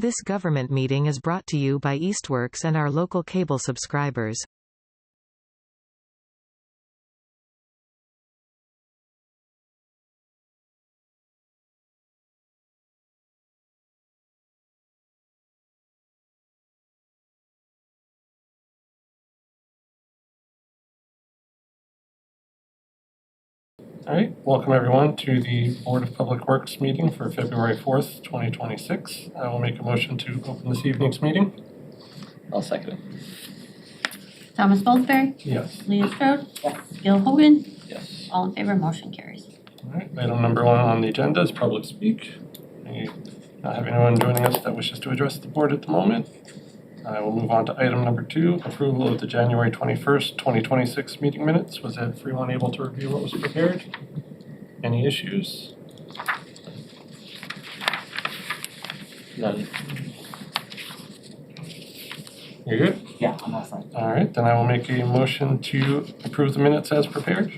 This government meeting is brought to you by Eastworks and our local cable subscribers. All right, welcome everyone to the Board of Public Works meeting for February 4th, 2026. I will make a motion to open this evening's meeting. I'll second it. Thomas Bolsberry? Yes. Leah Strode? Yes. Gil Hogan? Yes. All in favor, motion carries. All right, item number 1 on the agenda is public speak. We not have anyone joining us that wishes to address the board at the moment. I will move on to item number 2, approval of the January 21st, 2026 meeting minutes. Was everyone able to review what was prepared? Any issues? None. You're good? Yeah, I'm all fine. All right, then I will make a motion to approve the minutes as prepared.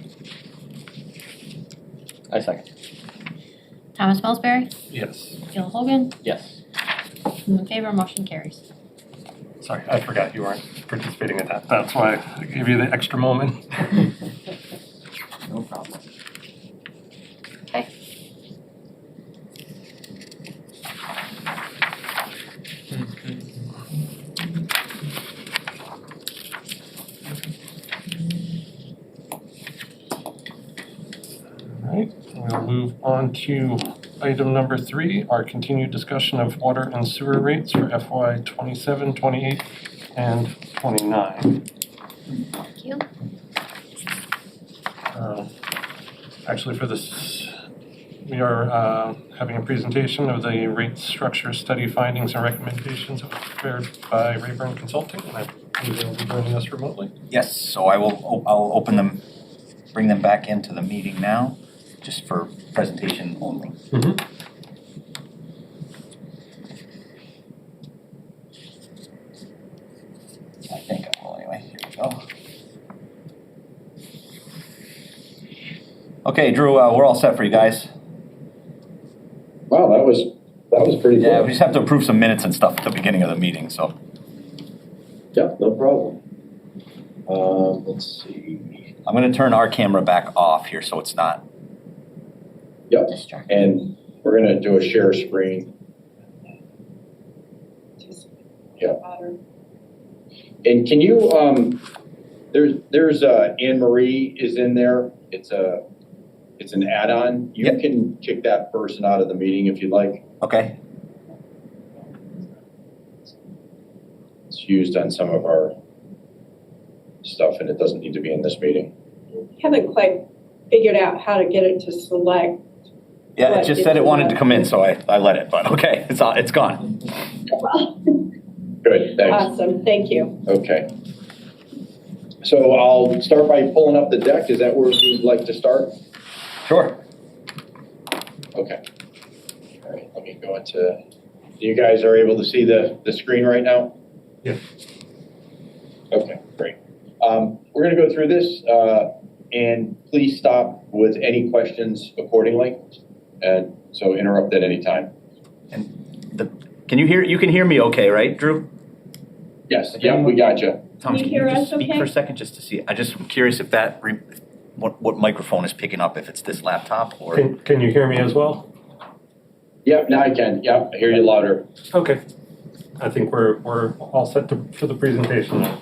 I second. Thomas Bolsberry? Yes. Gil Hogan? Yes. All in favor, motion carries. Sorry, I forgot you weren't participating in that. That's why I gave you the extra moment. No problem. Okay. All right, we'll move on to item number 3, our continued discussion of water and sewer rates for FY 27, 28, and 29. Thank you. Actually, for this, we are having a presentation of the rate structure study findings and recommendations that were prepared by Rayburn Consulting, and I believe they'll be joining us remotely. Yes, so I'll open them, bring them back into the meeting now, just for presentation only. I think I will anyway, here we go. Okay, Drew, we're all set for you guys. Wow, that was pretty good. Yeah, we just have to approve some minutes and stuff at the beginning of the meeting, so. Yep, no problem. Let's see. I'm gonna turn our camera back off here so it's not. Yep, Distract. and we're gonna do a share screen. Yep. And can you, there's Anne Marie is in there. It's an add-on. You Yep. can kick that person out of the meeting if you'd like. Okay. It's used on some of our stuff and it doesn't need to be in this meeting. Haven't quite figured out how to get it to select. Yeah, it But just said it's it wanted to allowed. come in, so I let it, but okay, it's gone. Good, thanks. Awesome, thank you. Okay. So I'll start by pulling up the deck. Is that where you'd like to start? Sure. Okay. All right, let me go into, you guys are able to see the screen right now? Yeah. Okay, great. We're gonna go through this, and please stop with any questions accordingly. And so interrupt at any time. You can hear me okay, right, Drew? Yes, yeah, we got you. Thomas, you can hear you just us speak okay? for a second just to see? I'm curious if that, what microphone is picking up, if it's this laptop or? Can you hear me as well? Yep, now I can. Yep, I hear you louder. Okay. I think we're all set for the presentation now.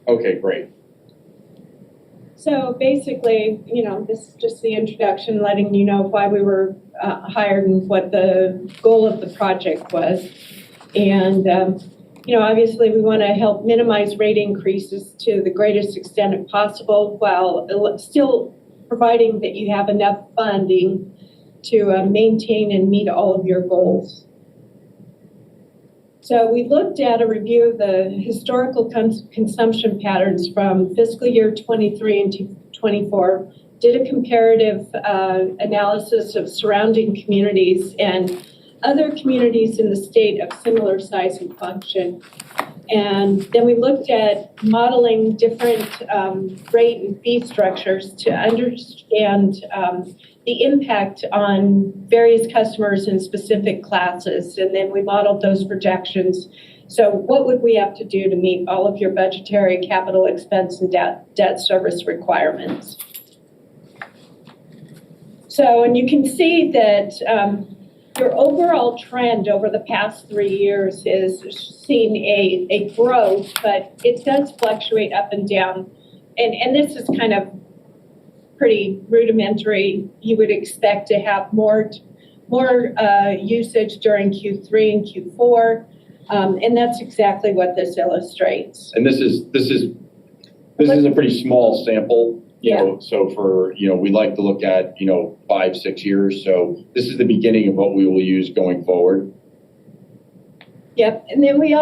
Okay, great. So basically, this is just the introduction, letting you know why we were hired and what the goal of the project was. And, obviously we want to help minimize rate increases to the greatest extent possible while still providing that you have enough funding to maintain and meet all of your goals. So we looked at a review of the historical consumption patterns from fiscal year 23 and 24, did a comparative analysis of surrounding communities and other communities in the state of similar size and function. And then we looked at modeling different rate and fee structures to understand the impact on various customers in specific classes, and then we modeled those projections. So what would we have to do to meet all of your budgetary, capital expense, and debt service requirements? So, and you can see that your overall trend over the past 3 years is seeing a growth, but it does fluctuate up and down. And this is kind of pretty rudimentary. You would expect to have more usage during Q3 and Q4, and that's exactly what this illustrates. And this is a pretty small sample, you know, so for, you know, we like to look at, 5-6 years. So this is the beginning of what we will use going forward. Yep, and then we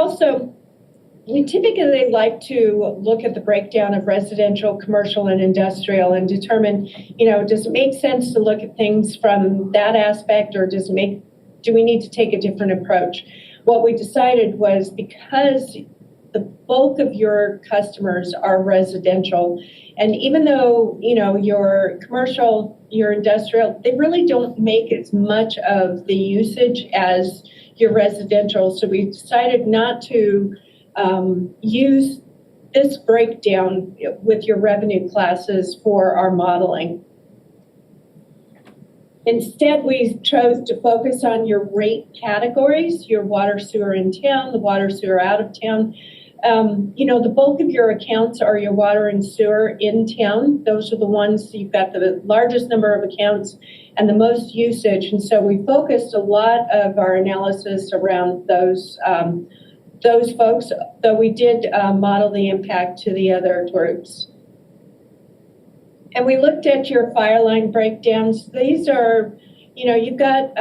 typically like to look at the breakdown of residential, commercial, and industrial and determine, does it make sense to look at things from that aspect, or do we need to take a different approach? What we decided was, because the bulk of your customers are residential, and even though, your commercial, your industrial, they really don't make as much of the usage as your residential. So we decided not to use this breakdown with your revenue classes for our modeling. Instead, we chose to focus on your rate categories, your water, sewer in town, the water, sewer out of town. The bulk of your accounts are your water and sewer in town. Those are the ones you've got the largest number of accounts and the most usage. And so we focused a lot of our analysis around those folks, though we did model the impact to the other groups. And we looked at your fire line breakdowns. These are, you've got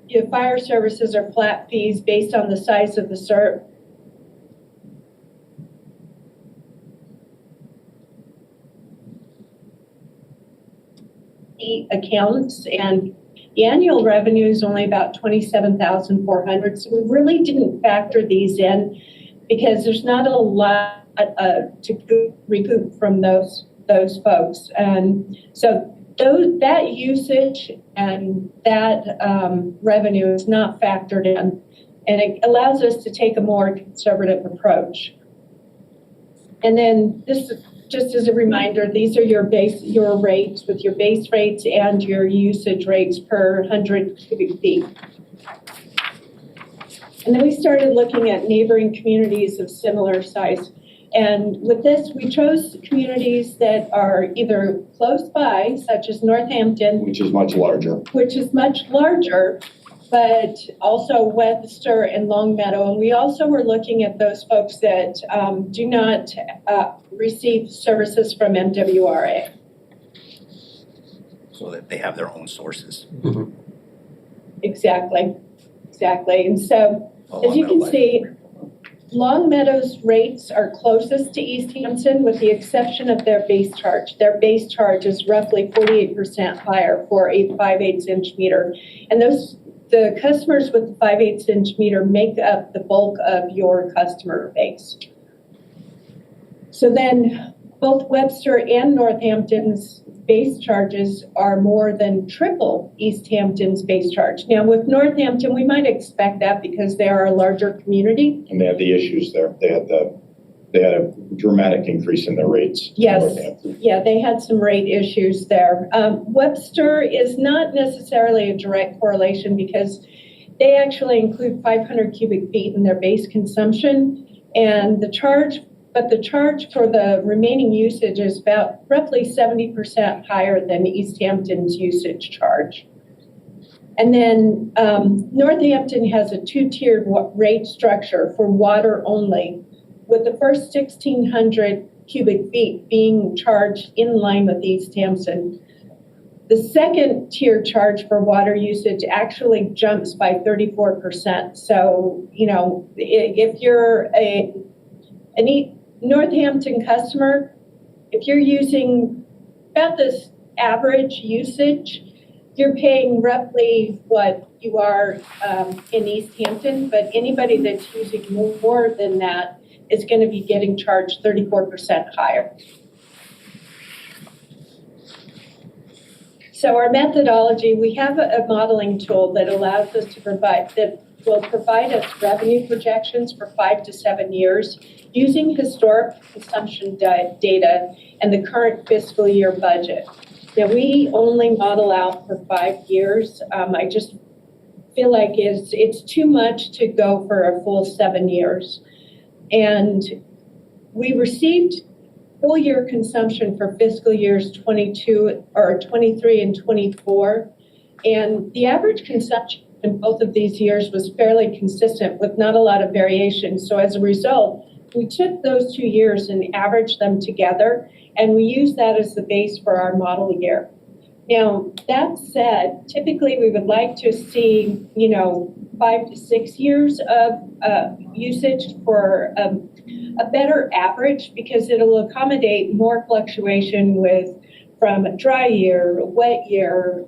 your fire services are flat fees based on the size of the accounts, and the annual revenue is only about $27,400. So we really didn't factor these in because there's not a lot to recoup from those folks. And so that usage and that revenue is not factored in, and it allows us to take a more conservative approach. And then this is just as a reminder, these are your rates with your base rates and your usage rates per 100 cubic feet. And then we started looking at neighboring communities of similar size. And with this, we chose communities that are either close by, such as Northampton, Which is much larger. But also Webster and Longmeadow. And we also were looking at those folks that do not receive services from MWRA. So that they have their own sources. Exactly. And so, as you can see, Longmeadow's rates are closest to Easthampton with the exception of their base charge. Their base charge is roughly 48% higher for a 5/8 inch meter. And the customers with the 5/8 inch meter make up the bulk of your customer base. So then both Webster and Northampton's base charges are more than triple Easthampton's base charge. Now with Northampton, we might expect that because they are a larger community. And they have the issues there. They had a dramatic increase in their rates. Yes, yeah, they had some rate issues there. Webster is not necessarily a direct correlation because they actually include 500 cubic feet in their base consumption, and the charge for the remaining usage is about roughly 70% higher than Easthampton's usage charge. And then Northampton has a 2-tiered rate structure for water only, with the first 1,600 cubic feet being charged in line with Easthampton. The second tier charge for water usage actually jumps by 34%. So, if you're a Northampton customer, if you're using about this average usage, you're paying roughly what you are in Easthampton, but anybody that's using more than that is going to be getting charged 34% higher. So our methodology, we have a modeling tool that allows us to will provide us revenue projections for 5 to 7 years using historic consumption data and the current fiscal year budget. Now, we only model out for 5 years. I just feel like it's too much to go for a full 7 years. And we received full year consumption for fiscal years 23 and 24. And the average consumption in both of these years was fairly consistent with not a lot of variation. So as a result, we took those 2 years and averaged them together, and we used that as the base for our model year. Now, that said, typically we would like to see, 5 to 6 years of usage for a better average, because it'll accommodate more fluctuation from a dry year, a wet year,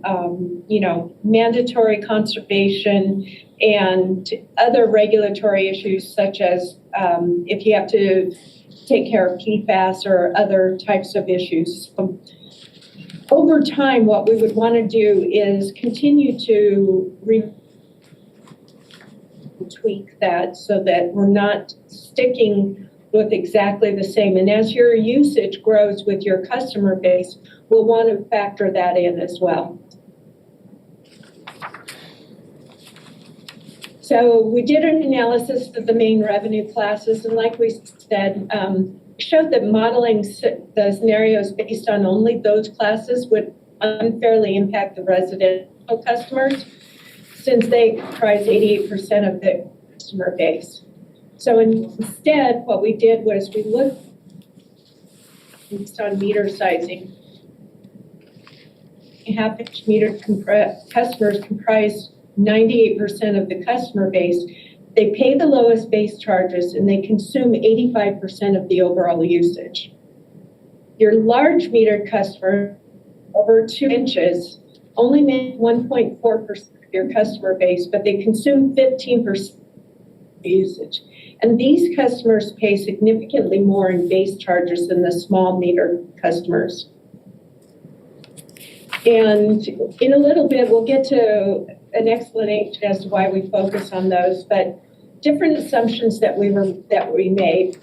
mandatory conservation, and other regulatory issues such as if you have to take care of PFAS or other types of issues. Over time, what we would want to do is continue to tweak that so that we're not sticking with exactly the same. And as your usage grows with your customer base, we'll want to factor that in as well. So we did an analysis of the main revenue classes, and like we said, showed that modeling the scenarios based on only those classes would unfairly impact the residential customers, since they comprise 88% of the customer base. So instead, what we did was we looked based on meter sizing. Half-inch meter customers comprise 98% of the customer base. They pay the lowest base charges, and they consume 85% of the overall usage. Your large metered customer, over 2 inches, only make 1.4% of your customer base, but they consume 15% of usage. And these customers pay significantly more in base charges than the small meter customers. And in a little bit, we'll get to an explanation as to why we focus on those, but different assumptions that we made.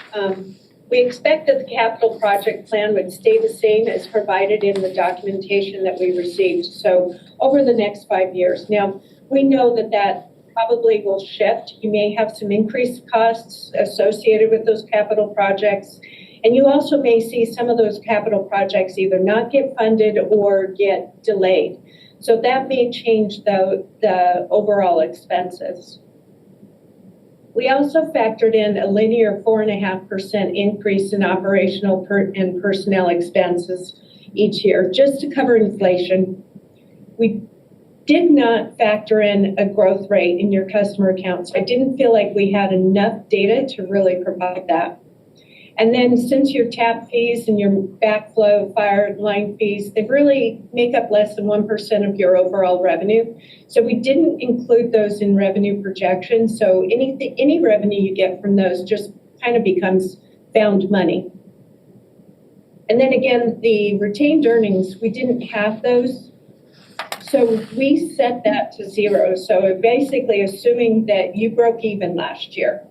We expect that the capital project plan would stay the same as provided in the documentation that we received. So over the next 5 years. Now, we know that probably will shift. You may have some increased costs associated with those capital projects. And you also may see some of those capital projects either not get funded or get delayed. So that may change the overall expenses. We also factored in a linear 4.5% increase in operational and personnel expenses each year, just to cover inflation. We did not factor in a growth rate in your customer accounts. I didn't feel like we had enough data to really provide that. And then since your tap fees and your backflow fire line fees, they really make up less than 1% of your overall revenue. So we didn't include those in revenue projections. So any revenue you get from those just kind of becomes found money. And then again, the retained earnings, we didn't have those. So we set that to 0. So basically assuming that you broke even last year.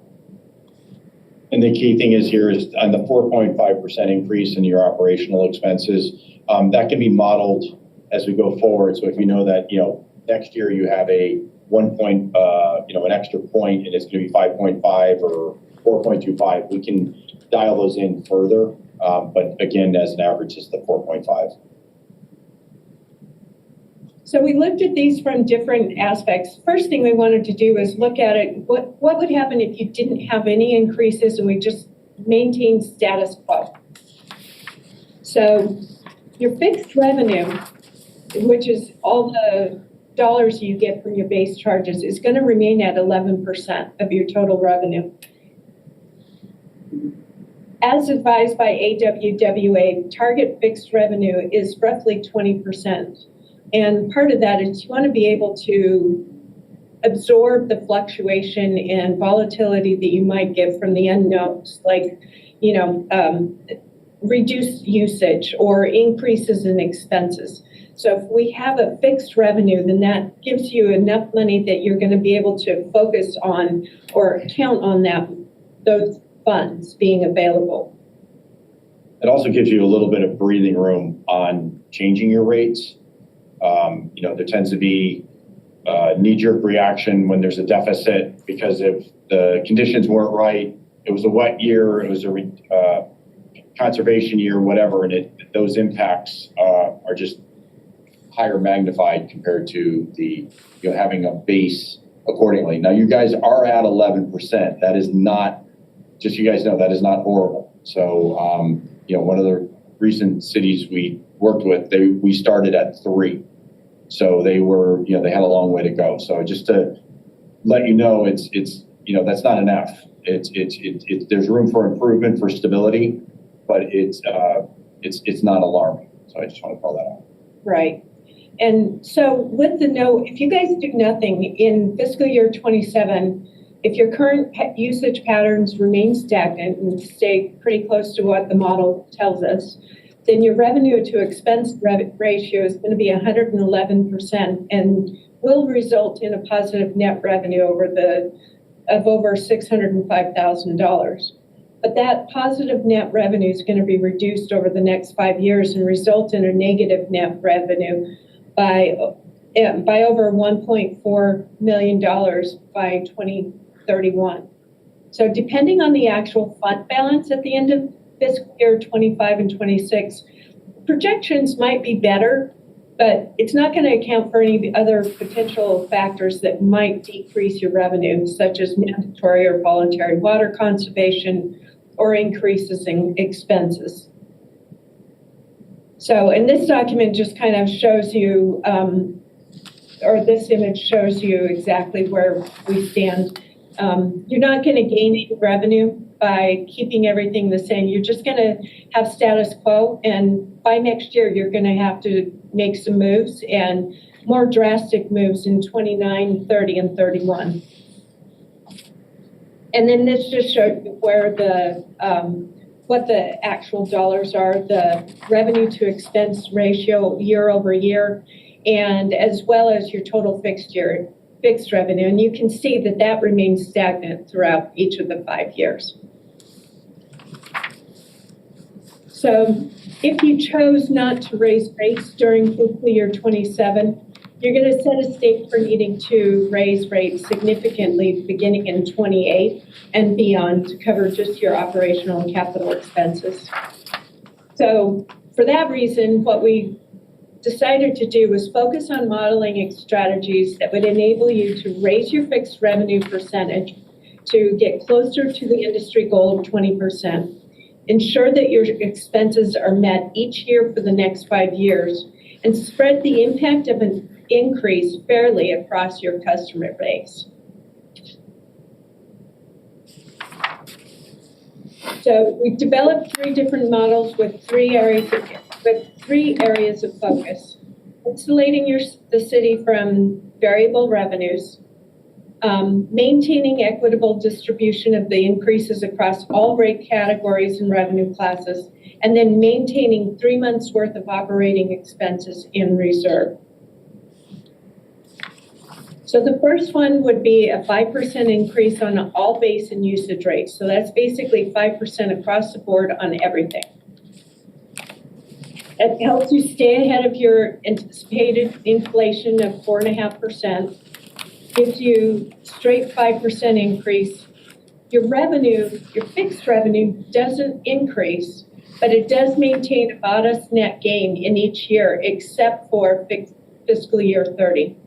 And the key thing is here is on the 4.5% increase in your operational expenses, that can be modeled as we go forward. So if you know that, next year you have an extra point and it's going to be 5.5 or 4.25, we can dial those in further. But again, as an average, it's the 4.5. So we looked at these from different aspects. First thing we wanted to do is look at it. What would happen if you didn't have any increases and we just maintained status quo? So your fixed revenue, which is all the dollars you get from your base charges, is going to remain at 11% of your total revenue. As advised by AWWA, target fixed revenue is roughly 20%. And part of that is you want to be able to absorb the fluctuation and volatility that you might get from the unknowns, like, reduced usage or increases in expenses. So if we have a fixed revenue, then that gives you enough money that you're going to be able to focus on or count on those funds being available. It also gives you a little bit of breathing room on changing your rates. There tends to be knee-jerk reaction when there's a deficit because if the conditions weren't right, it was a wet year, it was a conservation year, whatever, and those impacts are just higher magnified compared to the having a base accordingly. Now you guys are at 11%. That is not, just so you guys know, that is not horrible. So one of the recent cities we worked with, we started at 3. So they were, they had a long way to go. So just to let you know, it's that's not an F. There's room for improvement, for stability, but it's not alarming. So I just want to call that out. Right. And so with the if you guys do nothing in fiscal year 27, if your current usage patterns remain stagnant and stay pretty close to what the model tells us, then your revenue to expense ratio is going to be 111% and will result in a positive net revenue of over $605,000. But that positive net revenue is going to be reduced over the next 5 years and result in a negative net revenue by over $1.4 million by 2031. So depending on the actual fund balance at the end of fiscal year 25 and 26, projections might be better, but it's not going to account for any other potential factors that might decrease your revenue, such as mandatory or voluntary water conservation or increases in expenses. So, and this document just kind of shows you, or this image shows you exactly where we stand. You're not going to gain any revenue by keeping everything the same. You're just going to have status quo, and by next year, you're going to have to make some moves and more drastic moves in 29, 30, and 31. And then this just shows you where what the actual dollars are, the revenue to expense ratio year over year, and as well as your total fixed revenue. And you can see that remains stagnant throughout each of the 5 years. So if you chose not to raise rates during fiscal year 27, you're going to set a state for needing to raise rates significantly beginning in 28 and beyond to cover just your operational and capital expenses. So for that reason, what we decided to do was focus on modeling strategies that would enable you to raise your fixed revenue percentage to get closer to the industry goal of 20%. Ensure that your expenses are met each year for the next 5 years, and spread the impact of an increase fairly across your customer base. So we've developed 3 different models with 3 areas of focus: insulating the city from variable revenues, maintaining equitable distribution of the increases across all rate categories and revenue classes, and then maintaining 3 months' worth of operating expenses in reserve. So the first one would be a 5% increase on all base and usage rates. So that's basically 5% across the board on everything. It helps you stay ahead of your anticipated inflation of 4.5%. Gives you straight 5% increase. Your revenue, your fixed revenue doesn't increase, but it does maintain a modest net gain in each year except for fiscal year 30.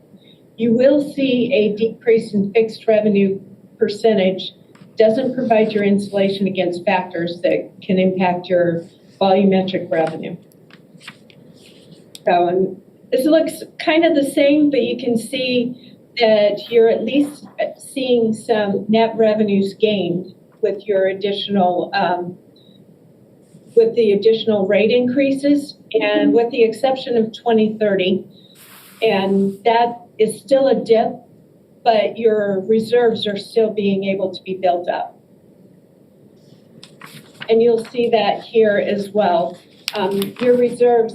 You will see a decrease in fixed revenue percentage. Doesn't provide your insulation against factors that can impact your volumetric revenue. So, and this looks kind of the same, but you can see that you're at least seeing some net revenues gained with your additional, with the additional rate increases, and with the exception of 2030, and that is still a dip, but your reserves are still being able to be built up. And you'll see that here as well. your reserves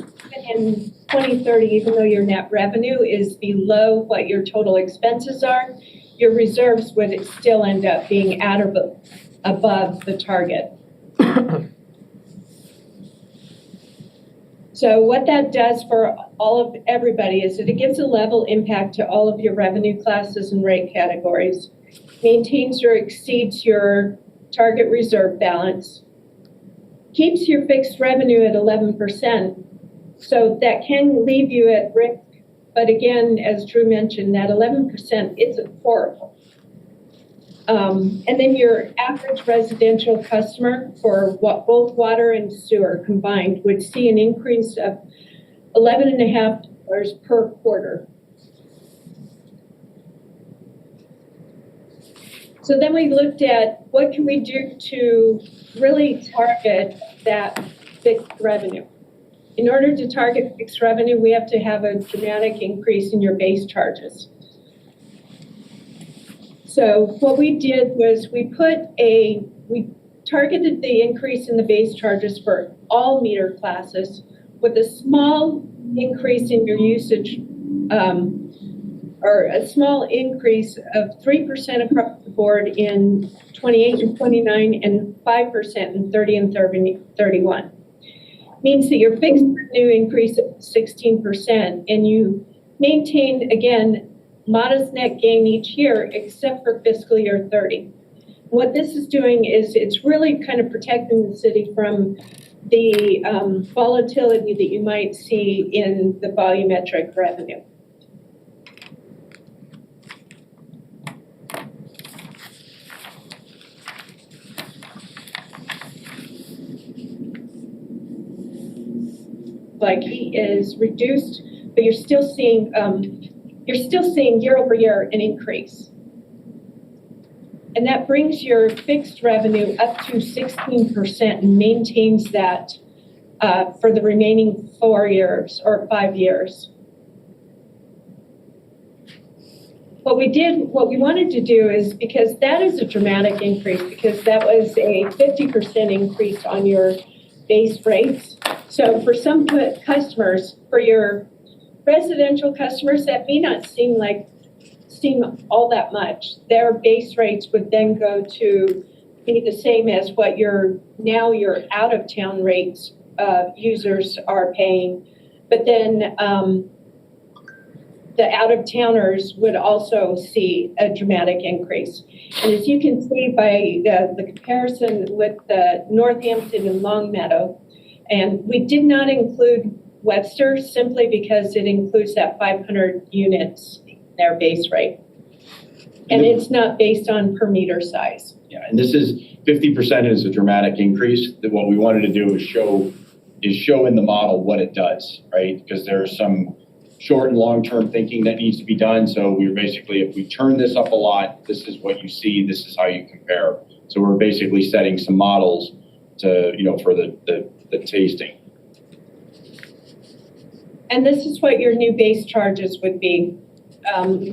in 2030, even though your net revenue is below what your total expenses are, your reserves would still end up being at or above the target. So what that does for everybody is that it gives a level impact to all of your revenue classes and rate categories, maintains or exceeds your target reserve balance, keeps your fixed revenue at 11%, so that can leave you at risk. But again, as Drew mentioned, that 11% isn't horrible. And then your average residential customer for both water and sewer combined would see an increase of $11.50 per quarter. So then we looked at what can we do to really target that fixed revenue. In order to target fixed revenue, we have to have a dramatic increase in your base charges. So what we did was we targeted the increase in the base charges for all meter classes with a small increase in your usage, or a small increase of 3% across the board in 28 and 29 and 5% in 30 and 31. Means that your fixed revenue increased 16% and you maintained, again, modest net gain each year except for fiscal year 30. What this is doing is it's really kind of protecting the city from the volatility that you might see in the volumetric revenue. Like he is reduced, but you're still seeing year over year an increase. And that brings your fixed revenue up to 16% and maintains that for the remaining 4 years or 5 years. What we wanted to do is, because that is a dramatic increase, because that was a 50% increase on your base rates. So for some customers, for your residential customers, that may not seem all that much. Their base rates would then go to be the same as what your out of town rates users are paying. But then the out of towners would also see a dramatic increase. And as you can see by the comparison with the Northampton and Longmeadow, and we did not include Webster simply because it includes that 500 units, their base rate. And it's not based on per meter size. Yeah, and this is 50% is a dramatic increase. That what we wanted to do is show in the model what it does, right? Because there's some short and long-term thinking that needs to be done. So we're basically, if we turn this up a lot, this is what you see, this is how you compare. So we're basically setting some models to, for the tasting. And this is what your new base charges would be.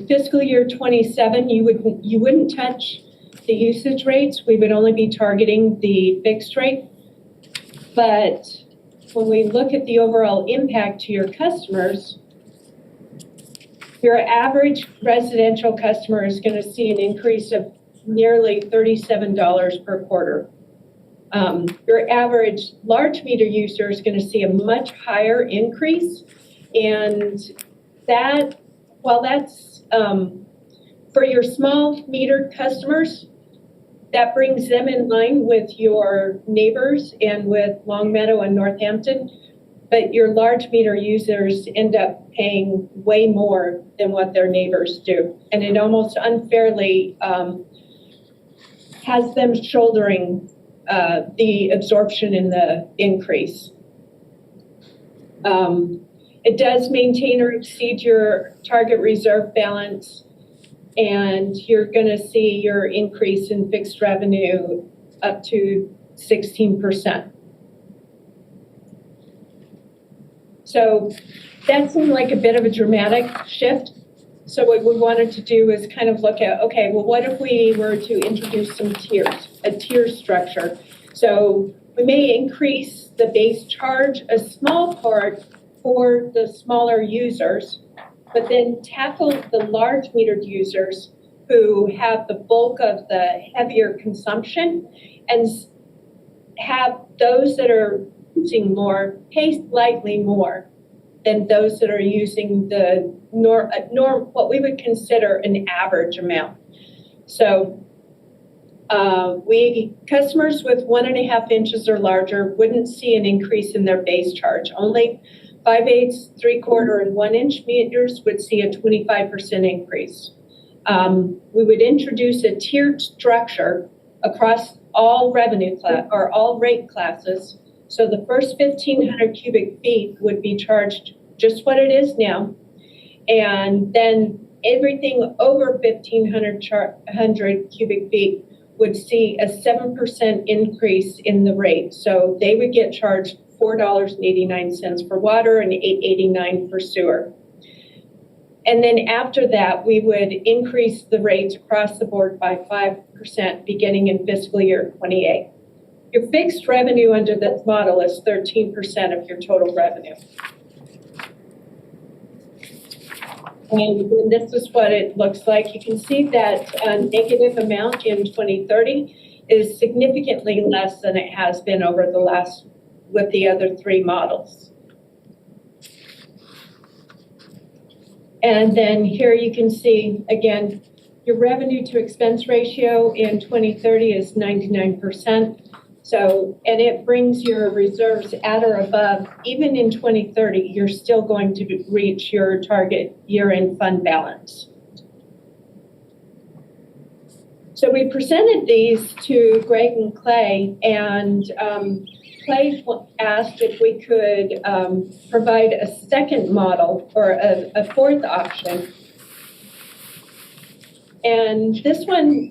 Fiscal year 27, you wouldn't touch the usage rates. We would only be targeting the fixed rate. But when we look at the overall impact to your customers, your average residential customer is going to see an increase of nearly $37 per quarter. Your average large meter user is going to see a much higher increase, and that, while that's for your small meter customers, that brings them in line with your neighbors and with Longmeadow and Northampton, but your large meter users end up paying way more than what their neighbors do, and it almost unfairly has them shouldering the absorption in the increase. It does maintain or exceed your target reserve balance, and you're going to see your increase in fixed revenue up to 16%. So that seemed like a bit of a dramatic shift. So what we wanted to do is kind of look at, okay, well, what if we were to introduce some tiers, a tier structure? So we may increase the base charge a small part for the smaller users, but then tackle the large metered users who have the bulk of the heavier consumption and have those that are using more pay slightly more than those that are using the what we would consider an average amount. So customers with 1.5 inches or larger wouldn't see an increase in their base charge. Only 5/8, 3/4, and 1 inch meters would see a 25% increase. We would introduce a tiered structure across all revenue class or all rate classes. So the first 1,500 cubic feet would be charged just what it is now, and then everything over 1,500 cubic feet would see a 7% increase in the rate. So they would get charged $4.89 for water and $8.89 for sewer. And then after that, we would increase the rates across the board by 5% beginning in fiscal year 28. Your fixed revenue under this model is 13% of your total revenue. And this is what it looks like. You can see that negative amount in 2030 is significantly less than it has been over the last with the other three models. And then here you can see, again, your revenue to expense ratio in 2030 is 99%. So, and it brings your reserves at or above, even in 2030, you're still going to reach your target year-end fund balance. So we presented these to Greg and Clay, and Clay asked if we could provide a second model or a fourth option. And this one,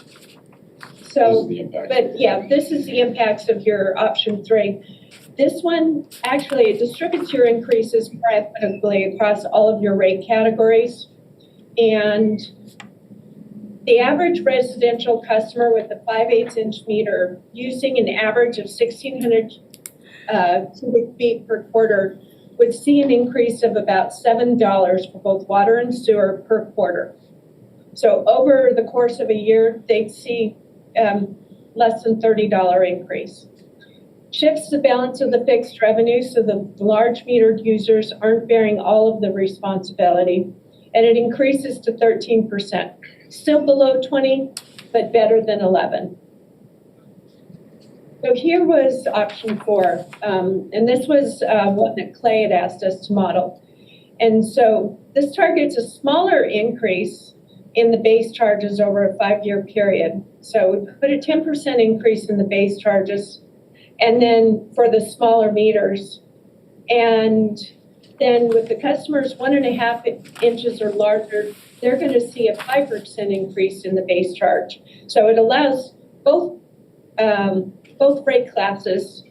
so, but yeah, this is the impacts of your option 3. This one, actually, it distributes your increases more equitably across all of your rate categories. And the average residential customer with a 5/8 inch meter using an average of 1,600 cubic feet per quarter would see an increase of about $7 for both water and sewer per quarter. So over the course of a year, they'd see less than $30 increase. Shifts the balance of the fixed revenue so the large metered users aren't bearing all of the responsibility, and it increases to 13%. Still below 20, but better than 11. So here was option 4, and this was one that Clay had asked us to model. And so this targets a smaller increase in the base charges over a 5-year period. So we put a 10% increase in the base charges, and then for the smaller meters. And then with the customers 1.5 inches or larger, they're going to see a 5% increase in the base charge. So it allows both rate classes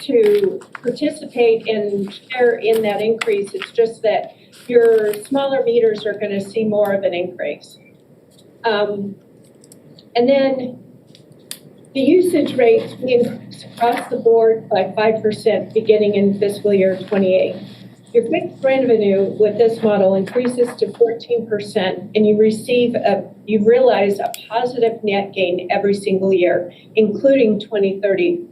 to participate and share in that increase. It's just that your smaller meters are going to see more of an increase. And then the usage rates we increase across the board by 5% beginning in fiscal year 28. Your fixed revenue with this model increases to 14%, and you realize a positive net gain every single year, including 2030.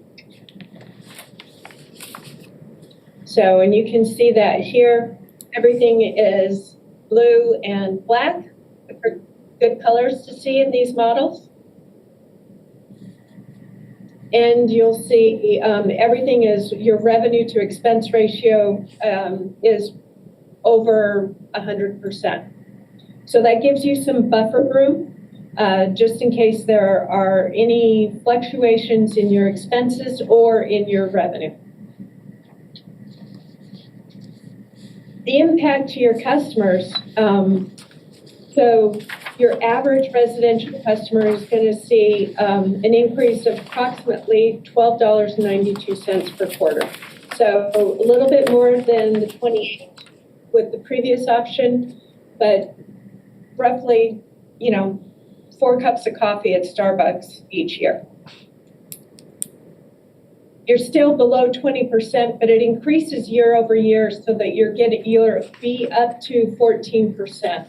So, and you can see that here, everything is blue and black, good colors to see in these models. And you'll see everything is, your revenue to expense ratio is over 100%. So that gives you some buffer room just in case there are any fluctuations in your expenses or in your revenue. The impact to your customers. So your average residential customer is going to see an increase of approximately $12.92 per quarter. So a little bit more than the 28 with the previous option, but roughly, 4 cups of coffee at Starbucks each year. you're still below 20%, but it increases year over year so that you'll be up to 14%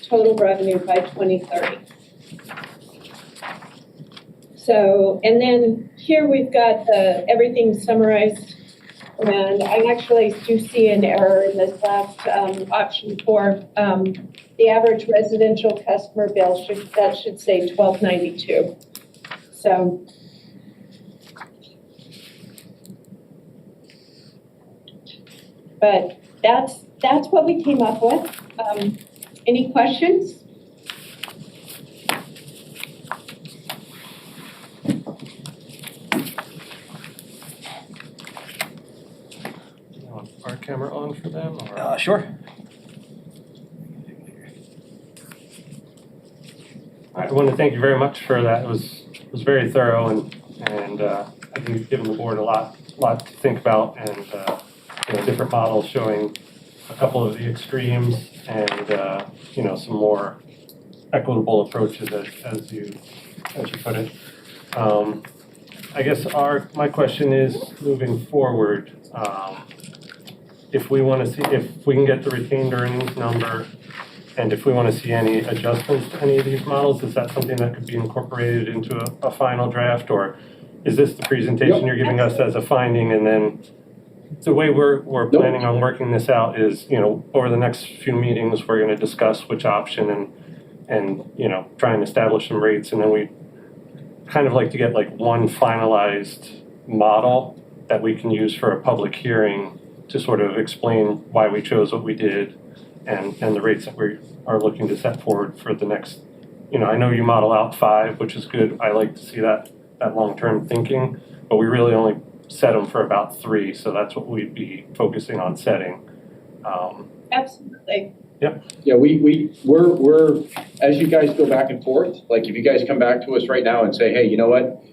total revenue by 2030. So, and then here we've got everything summarized, and I actually do see an error in this last option 4. The average residential customer bill should say $12.92. So, but that's what we came up with. Any questions? You want our camera on for them, or? Sure. I want to thank you very much for that. It was very thorough, and I think you've given the board a lot to think about, and different models showing a couple of the extremes, and some more equitable approaches as you put it. I guess my question is, moving forward, if we can get the retained earnings number, and if we want to see any adjustments to any of these models, is that something that could be incorporated into a final draft, or is this the presentation you're giving us as a finding, and then the way we're planning on working this out is, over the next few meetings, we're going to discuss which option and try and establish some rates, and then we kind of like to get like one finalized model that we can use for a public hearing to sort of explain why we chose what we did and the rates that we are looking to set forward for the next, I know you model out 5, which is good. I like to see that long-term thinking, but we really only set them for about 3, so that's what we'd be focusing on setting. Absolutely. Yeah, we're as you guys go back and forth, like if you guys come back to us right now and say, hey, you know what,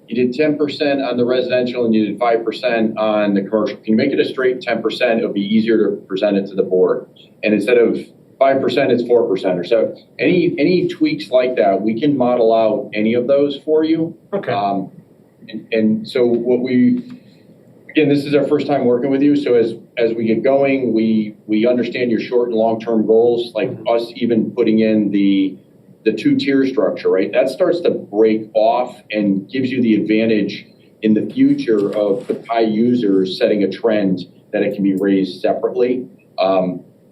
you did 10% on the residential and you did 5% on the commercial. Can you make it a straight 10%? It'll be easier to present it to the board. And instead of 5%, it's 4% or so. Any tweaks like that, we can model out any of those for you. Okay. And so again, this is our first time working with you, so as we get going, we understand your short and long-term goals, like us even putting in the 2-tier structure, right? That starts to break off and gives you the advantage in the future of the high users setting a trend that it can be raised separately,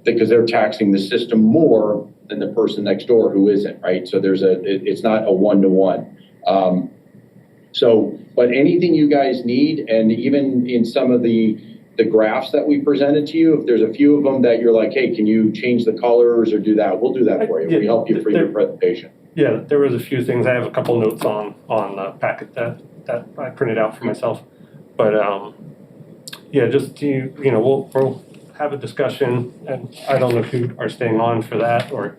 because they're taxing the system more than the person next door who isn't, right? So it's not a one-to-one. But anything you guys need, and even in some of the graphs that we presented to you, if there's a few of them that you're like, hey, can you change the colors or do that, we'll do that for you. We help you for your presentation. Yeah, there was a few things. I have a couple notes on the packet that I printed out for myself. But just we'll have a discussion, and I don't know if you are staying on for that, or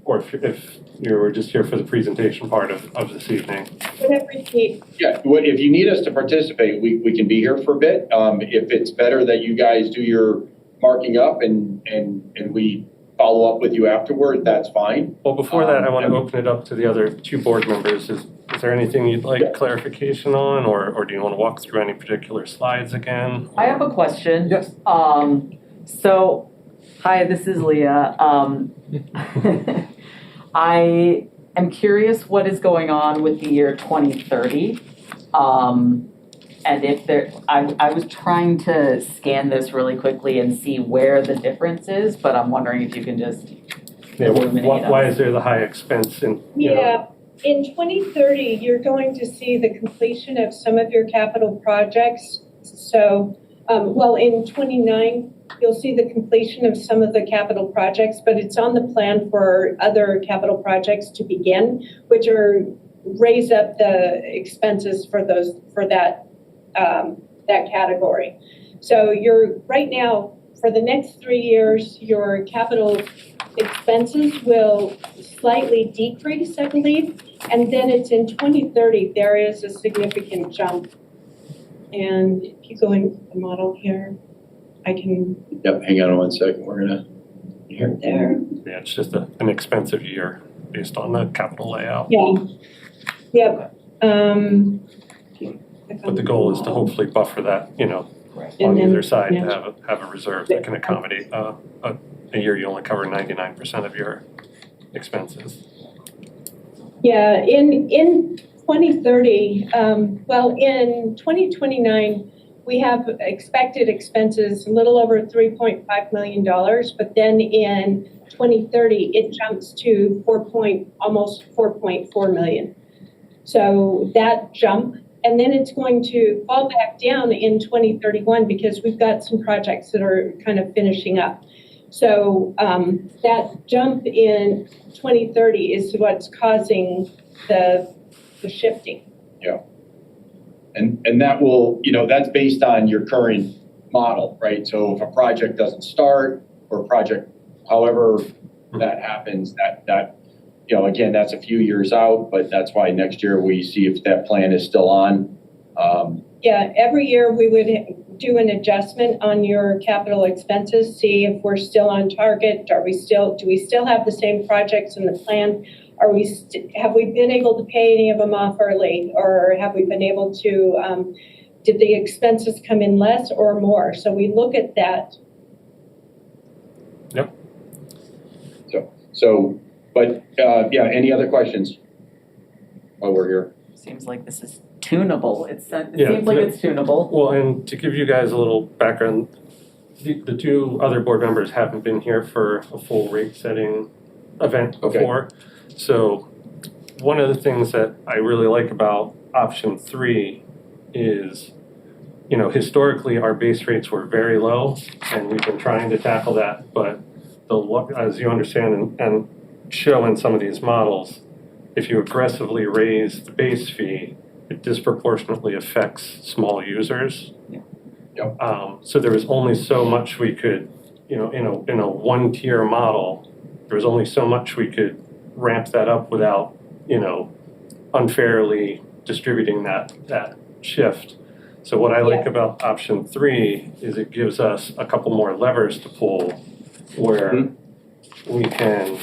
if you were just here for the presentation part of this evening. Whatever you need. Yeah, if you need us to participate, we can be here for a bit. If it's better that you guys do your marking up and we follow up with you afterward, that's fine. Well, before that, I want to open it up to the other 2 board members. Is there anything you'd like clarification on, or do you want to walk through any particular slides again? I have a question. Yes. So, hi, this is Leah. I am curious what is going on with the year 2030. And if I was trying to scan this really quickly and see where the difference is, but I'm wondering if you can just illuminate why is there the high expense in, In 2030, you're going to see the completion of some of your capital projects. So, in 29, you'll see the completion of some of the capital projects, but it's on the plan for other capital projects to begin, which are raise up the expenses for that category. So right now, for the next 3 years, your capital expenses will slightly decrease, I believe, and then it's in 2030, there is a significant jump. And if you go into the model here, I can. Yep, hang on 1 second. We're gonna here. There. Yeah, it's just an expensive year based on the capital layout. Yeah. Yep. But the goal is to hopefully buffer that, Right. on And then- either side, to yeah. have a reserve that can accommodate, a year you only cover 99% of your expenses. Yeah, in 2030, in 2029, we have expected expenses a little over $3.5 million, but then in 2030, it jumps to almost 4.4 million. So that jump, and then it's going to fall back down in 2031 because we've got some projects that are kind of finishing up. So that jump in 2030 is what's causing the shifting. And that will, that's based on your current model, right? So if a project doesn't start or a project, however that happens, that again, that's a few years out, but that's why next year we see if that plan is still on. Yeah, every year we would do an adjustment on your capital expenses, see if we're still on target. Do we still have the same projects in the plan? Have we been able to pay any of them off early, or have we been able to, did the expenses come in less or more? So we look at that. Yep. But any other questions while we're here? Seems like this is tunable. It Yeah, seems like it's tunable. Well, and to give you guys a little background, the two other board members haven't been here for a full rate setting event Okay. before. So one of the things that I really like about option 3 is, historically our base rates were very low and we've been trying to tackle that, but as you understand and show in some of these models, if you aggressively raise the base fee, it disproportionately affects small users. Yep. So there was only so much we could, in a one-tier model, there was only so much we could ramp that up without, unfairly distributing that shift. So what I like about option 3 is it gives us a couple more levers to pull where we can,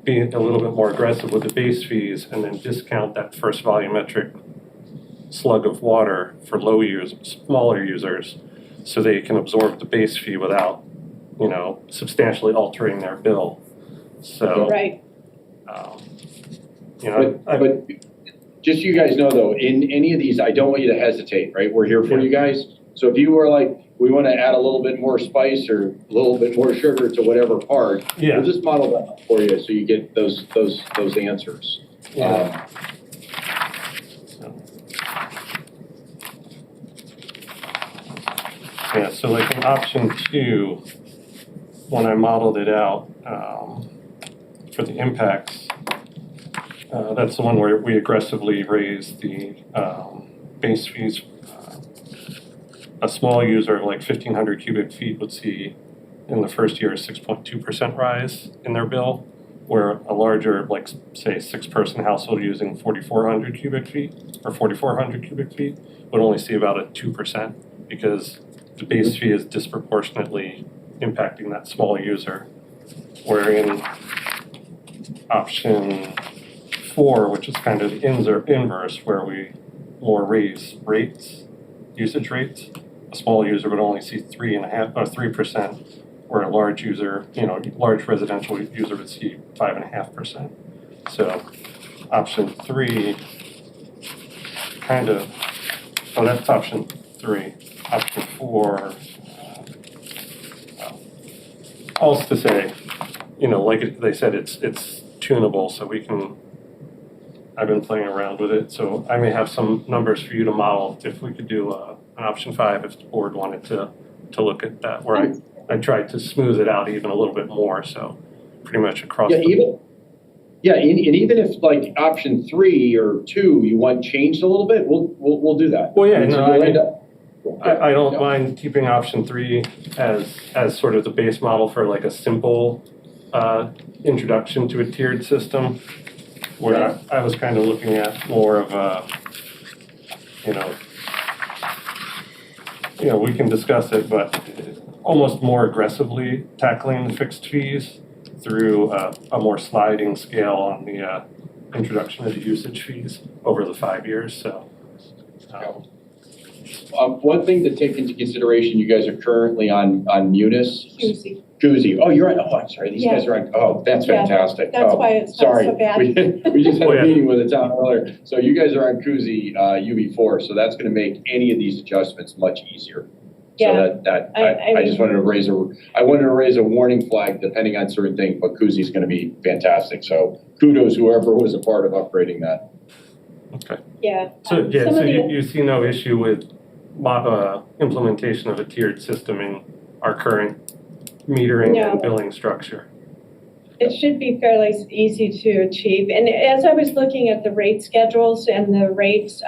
be a little bit more aggressive with the base fees and then discount that first volumetric slug of water for smaller users so they can absorb the base fee without, substantially altering their bill. So, Right. But just so you guys know though, in any of these, I don't want you to hesitate, right? We're here for you guys. So if you were like, we want to add a little bit more spice or a little bit more sugar to whatever part, we'll just model that up for you so you get those answers. Yeah. So like in option 2, when I modeled it out for the impacts, that's the one where we aggressively raised the base fees. A small user of like 1,500 cubic feet would see in the first year a 6.2% rise in their bill, where a larger, like say 6-person household using 4,400 cubic feet or 4,400 cubic feet would only see about a 2% because the base fee is disproportionately impacting that small user. Where in option 4, which is kind of the inverse, where we more raise usage rates, a small user would only see 3%, where a large user, large residential user would see 5.5%. So option 3 that's option 3. Option 4, all to say, like they said, it's tunable, so I've been playing around with it, so I may have some numbers for you to model if we could do an option 5 if the board wanted to look at that, where I tried to smooth it out even a little bit more, so pretty much across and even if like option 3 or 2 you want changed a little bit, we'll do that. Well, yeah, I don't Yeah. mind keeping option 3 as sort of the base model for like a simple introduction to a tiered system, where I was kind of looking at more of a, we can discuss it, but almost more aggressively tackling the fixed fees through a more sliding scale on the introduction of the usage fees over the 5 years. So One thing to take into consideration, you guys are currently on Munis. Cusi. Kuzi. Oh, you're on, oh, I'm sorry, these Yeah. guys are on, oh, that's Yeah, fantastic. That's Oh, why it's sorry. so bad. We just had Oh, a yeah. meeting with the town earlier. So you guys are on Kuzi, UB4, so that's gonna make any of these adjustments much easier. Yeah. So I just wanted to raise a warning flag depending on certain things, but Kuzi's gonna be fantastic. So kudos whoever was a part of upgrading that. Okay. Yeah. So, yeah, Some so of the- you see no issue with implementation of a tiered system in our current metering No. and billing structure? It should be fairly easy to achieve. And as I was looking at the rate schedules and the rates,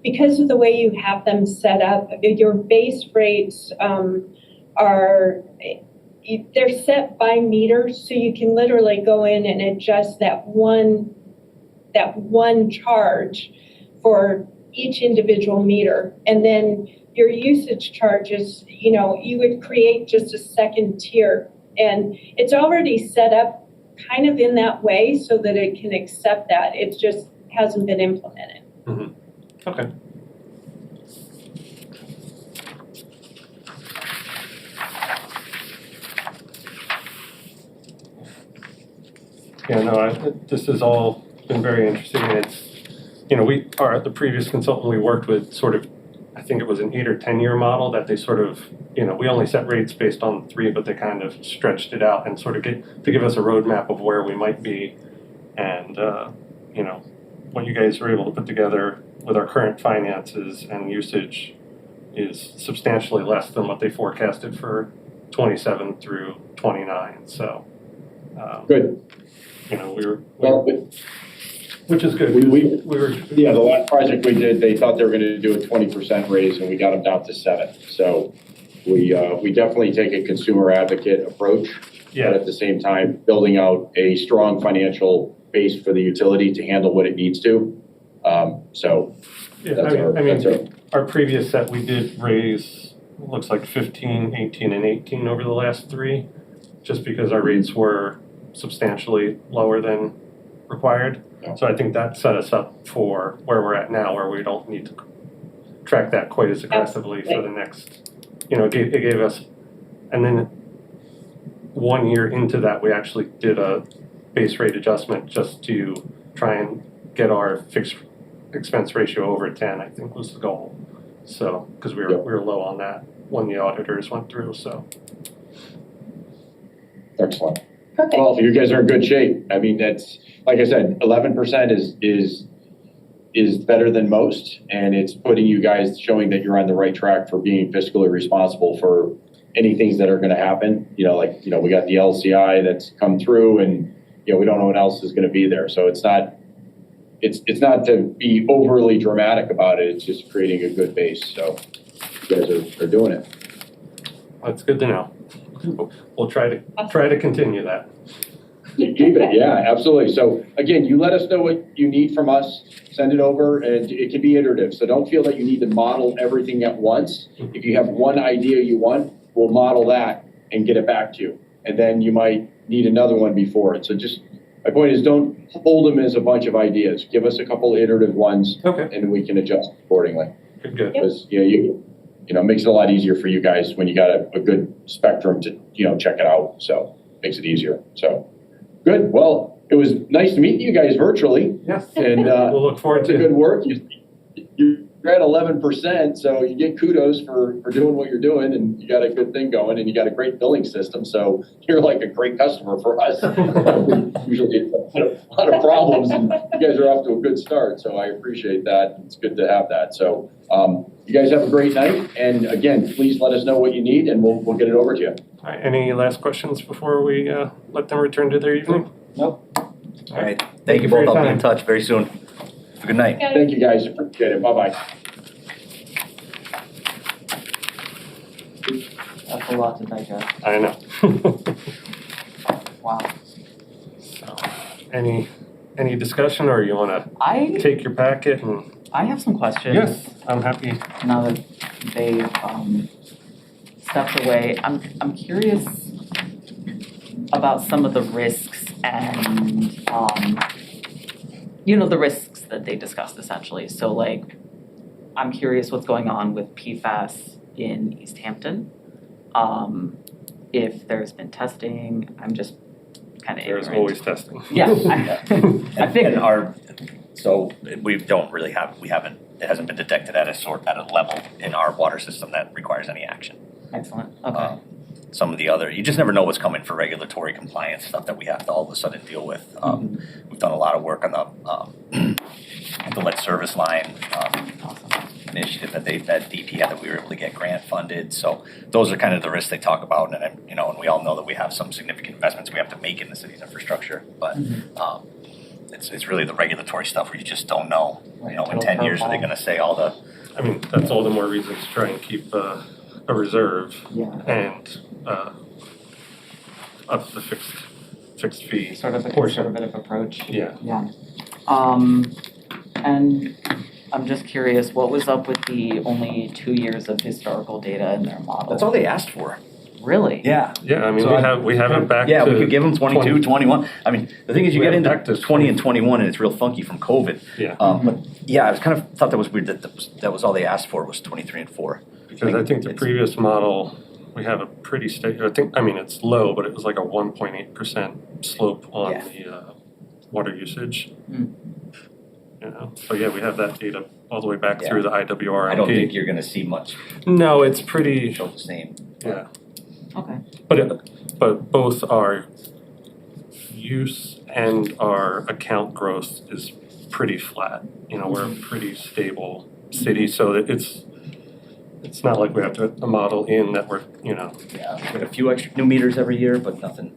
because of the way you have them set up, your base rates they're set by meter, so you can literally go in and adjust that one charge for each individual meter. And then your usage charges, you would create just a second tier. And it's already set up kind of in that way so that it can accept that. It just hasn't been implemented. Okay. Yeah, no, this has all been very interesting. And it's, the previous consultant we worked with sort of, I think it was an 8 or 10 year model that they sort of, we only set rates based on 3, but they kind of stretched it out and sort of to give us a roadmap of where we might be. And, what you guys were able to put together with our current finances and usage is substantially less than what they forecasted for 27 through 29. So, Good. Which is good. We were the last project we did, they thought they were gonna do a 20% raise and we got them down to 7. So we definitely take a consumer advocate approach, but at the same time, building out a strong financial base for the utility to handle what it needs to. Our previous set, we did raise, looks like 15, 18, and 18 over the last 3, just because our rates were substantially lower than required. Yeah. So I think that set us up for where we're at now, where we don't need to track that quite as aggressively for the next, it gave us, and then 1 year into that, we actually did a base rate adjustment just to try and get our fixed expense ratio over 10, I think was the goal. So, because we were low on that when the auditors went through, so. Excellent. Perfect. Well, you guys are in good shape. I mean, that's, like I said, 11% is better than most, and it's putting you guys, showing that you're on the right track for being fiscally responsible for any things that are gonna happen. We got the LCI that's come through and, we don't know what else is gonna be there. So it's not to be overly dramatic about it, it's just creating a good base. So you guys are doing it. That's good to know. We'll try to continue that. Keep it, yeah, absolutely. So again, you let us know what you need from us, send it over, and it can be iterative. So don't feel that you need to model everything at once. If you have one idea you want, we'll model that and get it back to you. And then you might need another one before it. So my point is, don't hold them as a bunch of ideas. Give us a couple iterative ones, Okay. and we can adjust accordingly. Good. Because it makes it a lot easier for you guys when you got a good spectrum to check it out. So makes it easier. So good. Well, it was nice to meet you guys virtually. Yes. And We'll look forward it's a to good work. You're at 11%, so you get kudos for doing what you're doing, and you got a good thing going, and you got a great billing system. So you're like a great customer for us. Usually it's a lot of problems, and you guys are off to a good start. So I appreciate that. It's good to have that. So you guys have a great night, and again, please let us know what you need, and we'll get it over to you. All right, any last questions before we let them return to their evening? Nope. All right, thank you both. I'll be in touch very soon. Have a good night. Thank you, guys. Appreciate it. Bye-bye. That's a lot to digest. I know. Wow. So, any discussion, or you want to take your packet and? I have some questions. Yes, I'm happy. Now that they've stepped away, I'm curious about some of the risks and the risks that they discussed essentially. So I'm curious what's going on with PFAS in Easthampton. If there's been testing, I'm just kind of ignorant. There's always testing. Yeah, I think So we don't really have, it hasn't been detected at a level in our water system that requires any action. excellent, okay. Some of the other, you just never know what's coming for regulatory compliance stuff that we have to all of a sudden deal with. We've done a lot of work on the lead service line initiative that DP had that we were able to get grant funded. So those are kind of the risks they talk about, and and we all know that we have some significant investments we have to make in the city's infrastructure, but it's really the regulatory stuff where you just don't know. In 10 years, are they going to say all the? I mean, that's all the more reason to try and keep a reserve and up the fixed fee. Sort of a portion. conservative approach. Yeah. Yeah. And I'm just curious, what was up with the only 2 years of historical data in their model? That's all they asked for. Really? Yeah. Yeah, I mean, So we have it back to. Yeah, we could give them 22, 21. I mean, the thing is, you We get have into back to 20 and 21, and it's real funky from COVID. Yeah. But yeah, I was kind of thought that was weird that was all they asked for was 23 and 4. Because I think the previous model, we have a pretty steady, it's low, but it was like a 1.8% slope on the water usage. So yeah, we have that data all the way back through the IWRMP. I don't think you're going to see much. No, it's pretty. Show the same. Yeah. Okay. But both our use and our account growth is pretty flat. We're a pretty stable city, so it's not like we have to model in that we're, Yeah, we get a few extra new meters every year, but nothing.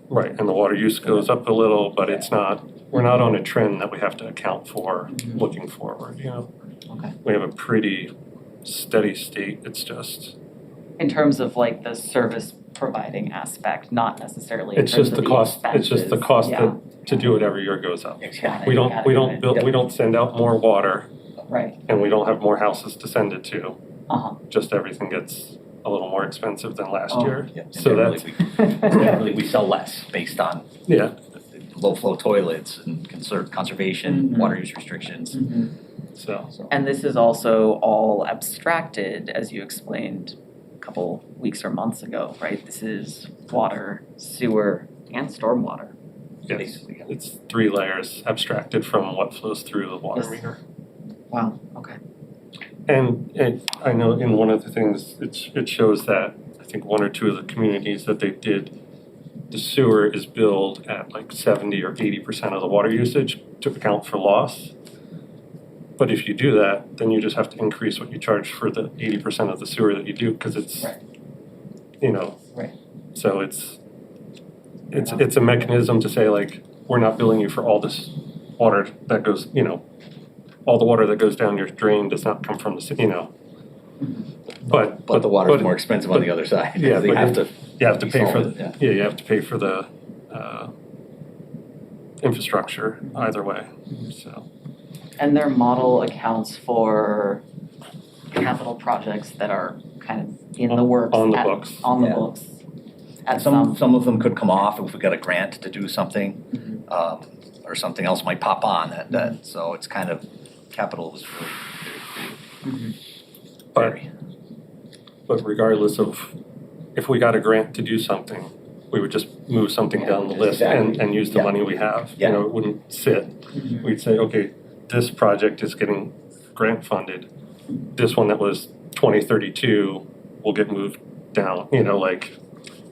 Right, and the water use goes up a little, but we're not on a trend that we have to account for looking forward, Okay. We have a pretty steady state, it's just. In terms of like the service providing aspect, not necessarily in It's terms just of the cost, it's just the expenses. cost Yeah. to do it every year goes up. Got it, We got it. don't send out more water, Right, and we don't have more houses to send it to. uh-huh. Just everything gets a little more expensive than last Oh. year. Yeah, So that's, generally we sell less based on yeah, low flow toilets and conservation, water use restrictions. so. And this is also all abstracted, as you explained a couple weeks or months ago, right? This is water, sewer, and stormwater. Yes, Basically, yeah. it's 3 layers abstracted from what flows through the water Yes. meter. Wow, okay. And I know in one of the things, it shows that, I think 1 or 2 of the communities that they did, the sewer is billed at like 70 or 80% of the water usage to account for loss. But if you do that, then you just have to increase what you charge for the 80% of the sewer that you do, because it's, Right. Right. So it's a mechanism to say like, we're not billing you for all this water that goes, all the water that goes down your drain does not come from the city, But the water's more expensive on the other side. Yeah, They but have to. you have to pay for, solve it, you have to pay for the infrastructure either way, so. And their model accounts for capital projects that are kind of in the works. On the books. On the Yeah. books. At Some of them could come off if we got a grant to do something, or something else might pop on that, so it's kind of, capital is really But, but regardless of, if we got a grant to do something, we would just move something down the list and use the Yeah. money we have. Yeah. It wouldn't sit. We'd say, okay, this project is getting grant funded. This one that was 2032 will get moved down,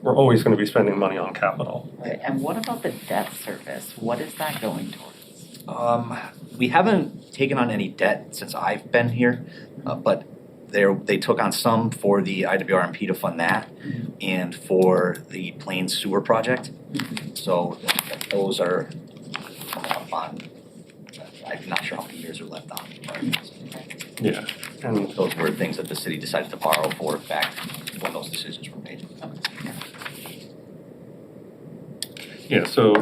we're always gonna be spending money on capital. Right, and what about the debt service? What is that going towards? We haven't taken on any debt since I've been here, but they took on some for the IWRMP to fund that and for the Plains Sewer Project. So those are coming up on, I'm not sure how many years are left on. Yeah, and Those were things that the city decided to borrow for back when those decisions were made. yeah, so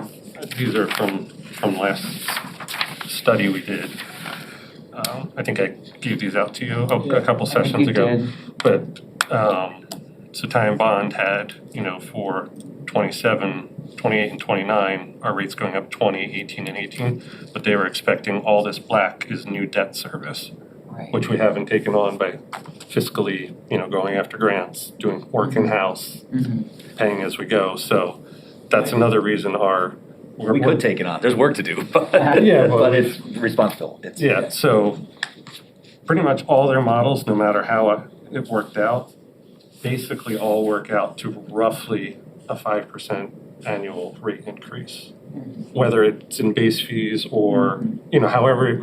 these are from last study we did. I think I gave these out to you a couple sessions ago. But, so Ty and Bond had, for 27, 28 and 29, our rates going up 20, 18 and 18. But they were expecting all this black is new debt service. Right. which we haven't taken on by fiscally, going after grants, doing work in-house, paying as we go. So that's another reason We could take it on, there's work to do, but, Yeah, well- but it's responsible. It's Yeah, so pretty much all their models, no matter how it worked out, basically all work out to roughly a 5% annual rate increase. Whether it's in base fees or, however it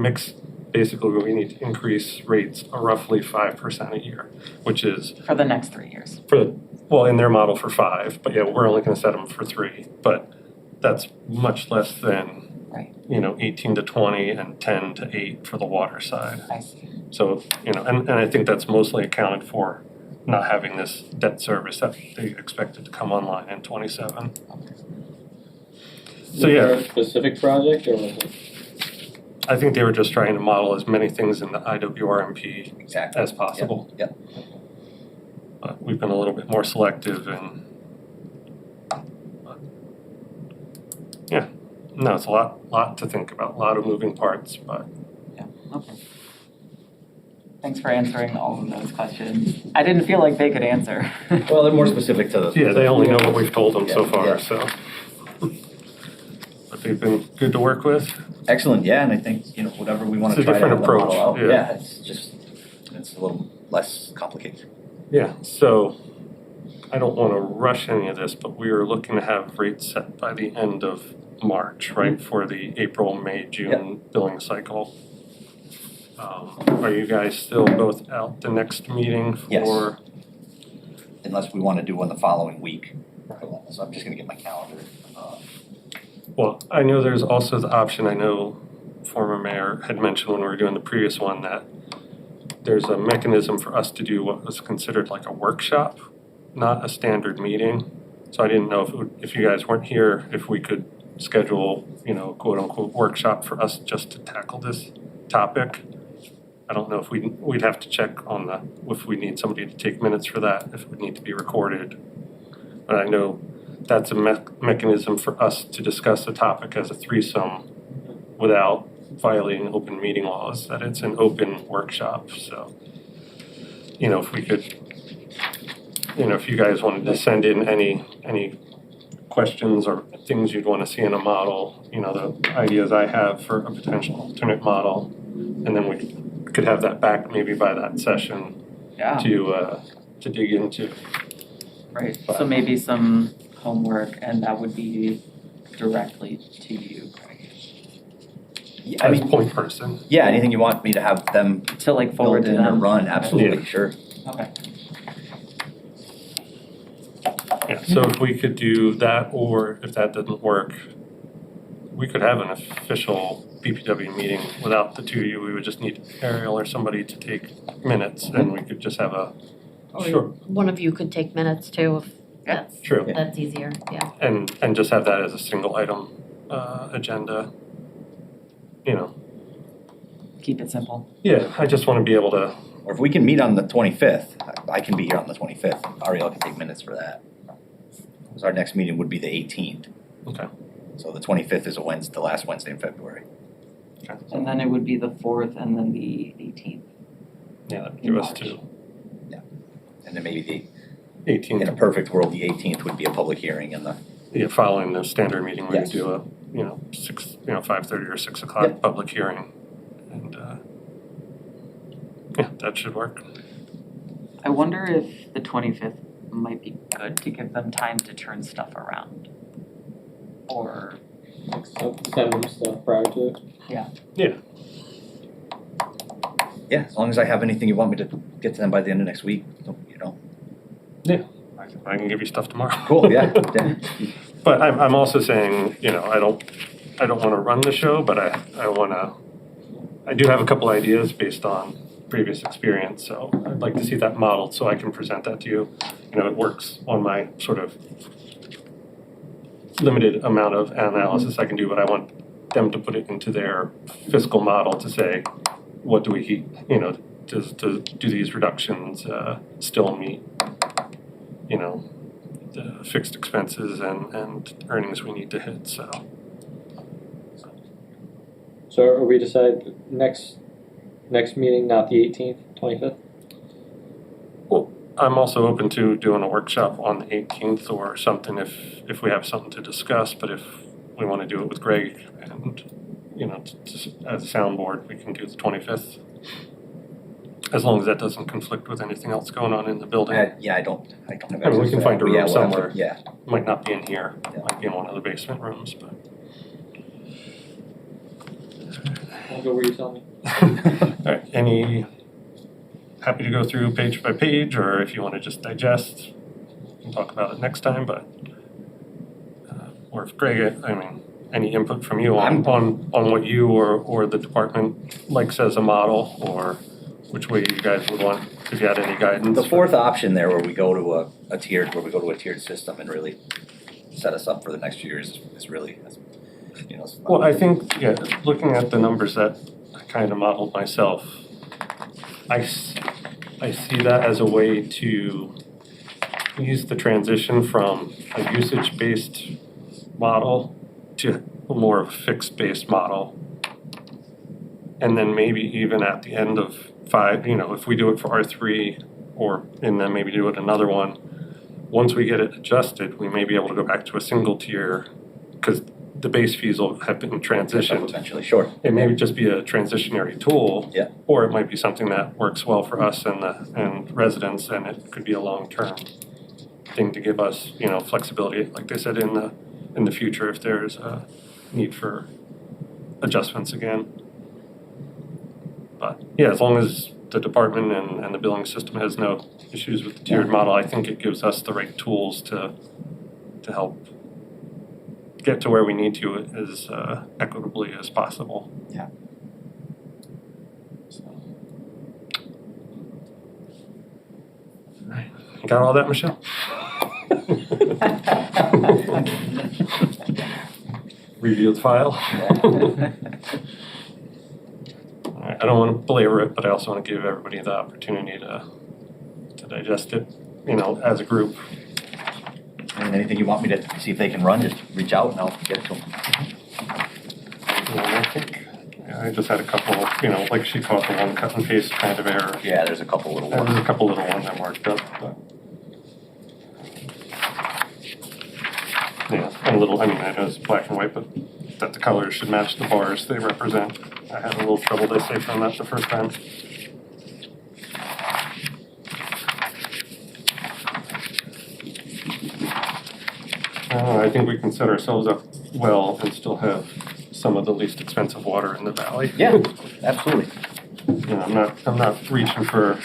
basically we need to increase rates roughly 5% a year, which is For the next 3 years. in their model for 5, but yeah, we're only gonna set them for 3. But that's much less than, Right. 18 to 20 and 10 to 8 for the water side. I see. So, and I think that's mostly accounted for not having this debt service that they expected to come online in 27. So, yeah, Was there a specific project or was it? I think they were just trying to model as many things in the IWRMP Exactly. as possible. Yep. But we've been a little bit more selective and, yeah, no, it's a lot to think about, a lot of moving parts, but Yeah, okay. Thanks for answering all of those questions. I didn't feel like they could answer. Well, they're more specific to the. yeah, they only know what we've told them so Yeah, far, yeah. so. But they've been good to work with. Excellent, yeah, and I think, whatever we want to It's a try to have different the model approach, out. yeah. It's a little less complicated. Yeah, so I don't want to rush any of this, but we are looking to have rates set by the end of March, right, for the April, May, June billing cycle. Are you guys still both out the next meeting for? Yes. Unless we want to do one the following week. So I'm just gonna get my calendar. Well, I know there's also the option, I know former mayor had mentioned when we were doing the previous one that there's a mechanism for us to do what was considered like a workshop, not a standard meeting. So I didn't know if you guys weren't here, if we could schedule, quote unquote workshop for us just to tackle this topic. I don't know if we'd have to check on if we need somebody to take minutes for that, if it would need to be recorded. But I know that's a mechanism for us to discuss the topic as a threesome without violating open meeting laws, that it's an open workshop, so. If we could, if you guys wanted to send in any questions or things you'd want to see in a model, the ideas I have for a potential alternate model, and then we could have that back maybe by that session Yeah, to dig into. right. So maybe some homework and that would be directly to you, Craig. Yeah, I As mean, point person. yeah, anything you want me to have them To like forward build to in or them. run, absolutely, Yeah. sure. Okay. Yeah, so if we could do that, or if that doesn't work, we could have an official BPW meeting without the two of you. We would just need Ariel or somebody to take minutes, and we could just have a, sure, One of you could take minutes too, if that's, true. that's easier, yeah. And just have that as a single item, agenda. Keep it simple. Yeah, I just want to be able to, Or if we can meet on the 25th, I can be here on the 25th. Ariel can take minutes for that. Because our next meeting would be the 18th. okay, So the 25th is the last Wednesday in February. And then it would be the 4th and then the 18th. yeah, that'd give us March. And then maybe in 18th. a perfect world, the 18th would be a public hearing and the, Yeah, following the standard meeting, we would Yes. do a, 5:30 or 6 o'clock Yep. public hearing. And, yeah, that should work. I wonder if the 25th might be good to give them time to turn stuff around. Or, Send them stuff prior to it. yeah, as long as I have anything you want me to get to them by the end of next week, I can give you stuff tomorrow. Cool, yeah, yeah. But I'm also saying, I don't want to run the show, but I do have a couple ideas based on previous experience, so I'd like to see that modeled so I can present that to you. It works on my sort of limited amount of analysis I can do, but I want them to put it into their fiscal model to say, what do we, do these reductions still meet, the fixed expenses and earnings we need to hit, so. So are we decide next Next meeting, not the 18th, 25th? I'm also open to doing a workshop on the 18th or something if we have something to discuss, but if we want to do it with Greg and, you know, as a soundboard, we can do the 25th. As long as that doesn't conflict with anything else going on in the building. Yeah, I don't have. I mean, we can find a room Yeah, we'll have to- somewhere. Yeah, Might not be in here, Yeah. might be in one of the basement rooms, but. I'll go where you tell me. All right, happy to go through page by page, or if you want to just digest, we can talk about it next time, but, or if Greg, I mean, any input from you on what you or the department likes as a model, or which way you guys would want, if you had any guidance. the fourth option there where we go to a tiered system and really set us up for the next few years is really, you know. Well, I think, yeah, looking at the numbers that I kind of modeled myself, I see that as a way to ease the transition from a usage-based model to more of a fixed-based model. And then maybe even at the end of 5, you know, if we do it for R3 and then maybe do it another one, once we get it adjusted, we may be able to go back to a single tier because the base fees will have been transitioned. Eventually, sure. It may just be a transitionary tool. Yeah. Or it might be something that works well for us and residents, and it could be a long-term thing to give us, you know, flexibility, like they said, in the future if there's a need for adjustments again. But yeah, as long as the department and the billing system has no issues with the tiered model, I think it gives us the right tools to help get to where we need to as equitably as possible. Yeah. So. You got all that, Michelle? Review the file. All right, I don't want to belabor it, but I also want to give everybody the opportunity to digest it, you know, as a group. And anything you want me to see if they can run, just reach out and I'll get it to them. I just had a couple, you know, like she caught the one cut and paste kind of error. Yeah, there's a couple little There's ones. a couple little ones I marked up, but. Yeah, and a little, I mean, I know it's black and white, but that the colors should match the bars they represent. I had a little trouble deciphering that the first time. I think we can set ourselves up well and still have some of the least expensive water in the valley. Yeah, absolutely. You know, I'm not reaching for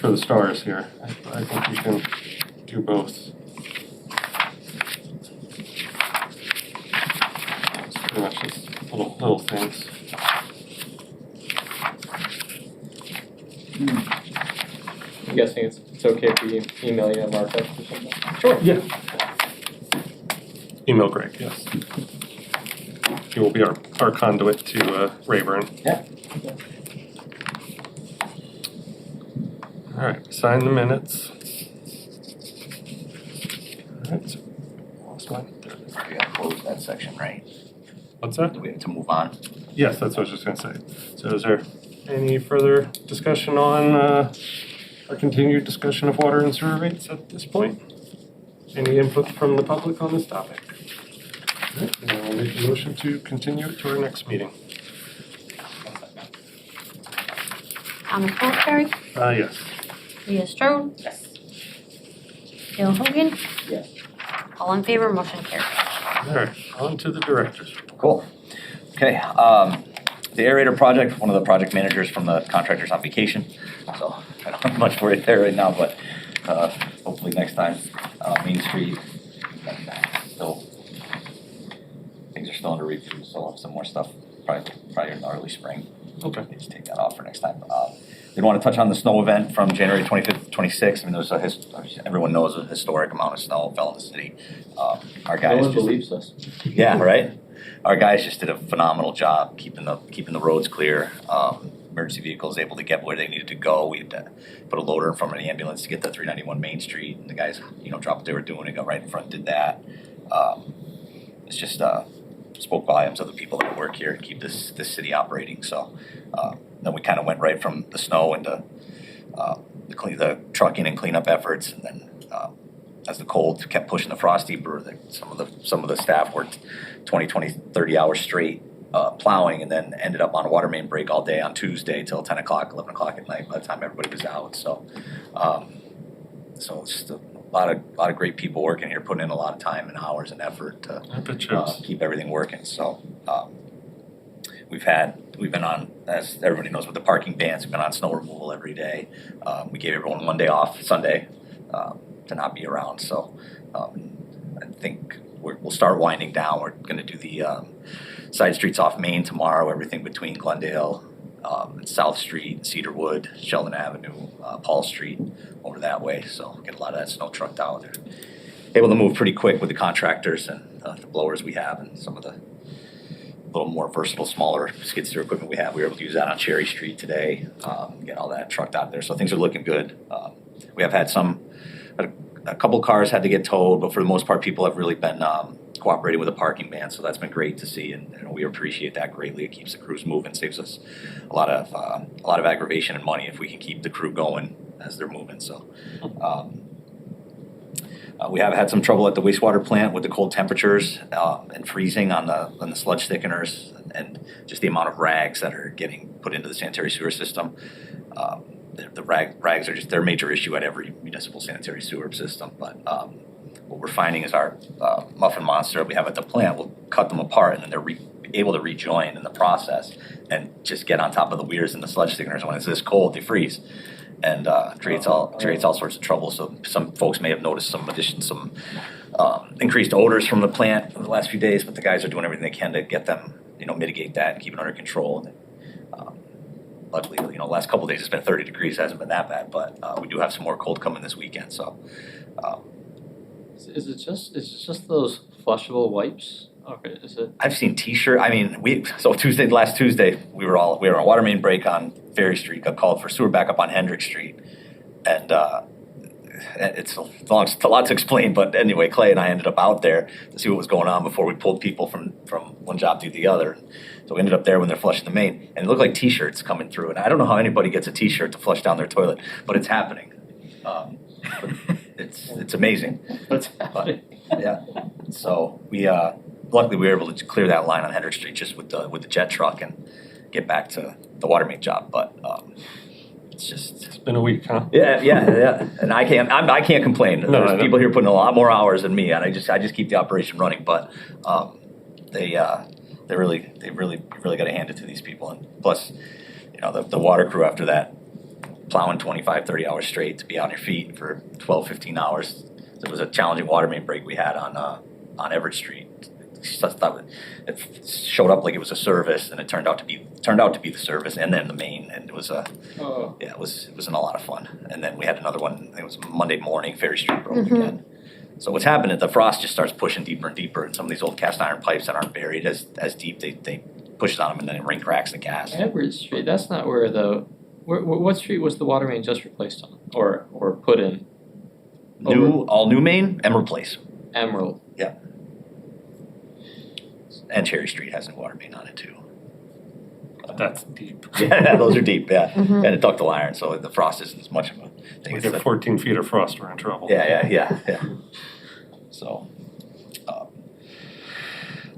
the stars here. I think we can do both. It's pretty much just little things. I'm guessing it's okay if we email you a markup or something? Sure. Yeah. Email Greg, yes. He will be our conduit to Rayburn. Yeah. All right, sign the minutes. All right, so, lost one. We gotta close that section, right? What's that? Do we have to move on? Yes, that's what I was just gonna say. So is there any further discussion on our continued discussion of water and sewer rates at this point? Any input from the public on this topic? All right, then I'll make a motion to continue it to our next meeting. Thomas Salisbury, Yes. Leah Strode, Yes. Dale Hogan, Yes. all in favor, motion carries. All right, on to the directors. Cool. Okay, the aerator project, one of the project managers from the contractor's on vacation, so I don't have much for you there right now, but hopefully next time, Main Street, still, things are still under review, so I'll have some more stuff, probably in the early spring. Okay. Just take that off for next time. Did want to touch on the snow event from January 25th to 26th. I mean, there was everyone knows a historic amount of snow fell in the city. Our guys No one just, believes us. yeah, right. Our guys just did a phenomenal job keeping the roads clear. Emergency vehicles able to get where they needed to go. We had to put a loader in front of the ambulance to get to 391 Main Street, and the guys, dropped what they were doing and got right in front and did that. It's just spoke volumes of the people that work here and keep this city operating. So then we kind of went right from the snow into the trucking and cleanup efforts, and then as the cold kept pushing the frost deeper, some of the staff worked 20, 30 hours straight plowing, and then ended up on a water main break all day on Tuesday till 10 o'clock, 11 o'clock at night by the time everybody was out. So so it's just a lot of great people working here, putting in a lot of time and hours and effort to keep everything working. So we've been on, as everybody knows, with the parking bans, we've been on snow removal every day. We gave everyone one day off, Sunday, to not be around. So I think we'll start winding down. We're going to do the side streets off Main tomorrow, everything between Glendale and South Street, Cedarwood, Sheldon Avenue, Paul Street, over that way. So get a lot of that snow trucked out. They're able to move pretty quick with the contractors and the blowers we have, and some of the little more versatile, smaller skid steer equipment we have. We were able to use that on Cherry Street today, get all that trucked out there. So things are looking good. We have had a couple cars had to get towed, but for the most part, people have really been cooperating with the parking ban. So that's been great to see, and we appreciate that greatly. It keeps the crews moving, saves us a lot of aggravation and money if we can keep the crew going as they're moving. So. We have had some trouble at the wastewater plant with the cold temperatures and freezing on the sludge thickeners, and just the amount of rags that are getting put into the sanitary sewer system. The rags are just, they're a major issue at every municipal sanitary sewer system. But what we're finding is our muffin monster we have at the plant will cut them apart, and then they're able to rejoin in the process and just get on top of the weirs and the sludge thickeners. When it's this cold, they freeze. And creates all sorts of trouble. So some folks may have noticed some increased odors from the plant over the last few days, but the guys are doing everything they can to get them, mitigate that and keep it under control. And, luckily, the last couple of days it's been 30 degrees, it hasn't been that bad, but we do have some more cold coming this weekend. So, is it just those flushable wipes? Okay, is it? I've seen T-shirt. I mean, last Tuesday we were on a water main break on Ferry Street. Got called for sewer backup on Hendrick Street, and it's a lot to explain. But anyway, Clay and I ended up out there to see what was going on before we pulled people from one job to the other. So we ended up there when they're flushing the main, and it looked like T-shirts coming through. And I don't know how anybody gets a T-shirt to flush down their toilet, but it's happening. It's amazing. What's happening? Yeah. So we. Luckily, we were able to clear that line on Hendrick Street just with the jet truck and get back to the water main job. But it's been a week, huh? Yeah. And I can't complain. No, There's people here putting a lot more hours than me, and I just keep the operation running. But they really got to hand it to these people. And plus, the water crew after that, plowing 25, 30 hours straight to be on your feet for 12, 15 hours. It was a challenging water main break we had on Everett Street. It showed up like it was a service, and it turned out to be the service, and then the main, and it was it wasn't a lot of fun. And then we had another one. I think it was Monday morning. Ferry Street broke again. So what's happened is the frost just starts pushing deeper and deeper, and some of these old cast iron pipes that aren't buried as deep, they push it on them, and then it ring cracks the gas. Everett Street. That's not where what street was the water main just replaced on, or put in? All new main, Emerald Place. Emerald. Yeah. And Cherry Street has a water main on it too. That's deep. Yeah, those are deep, yeah. And a ductile iron, so the frost isn't as much of a thing. We get 14 feet of frost, we're in trouble. Yeah. So,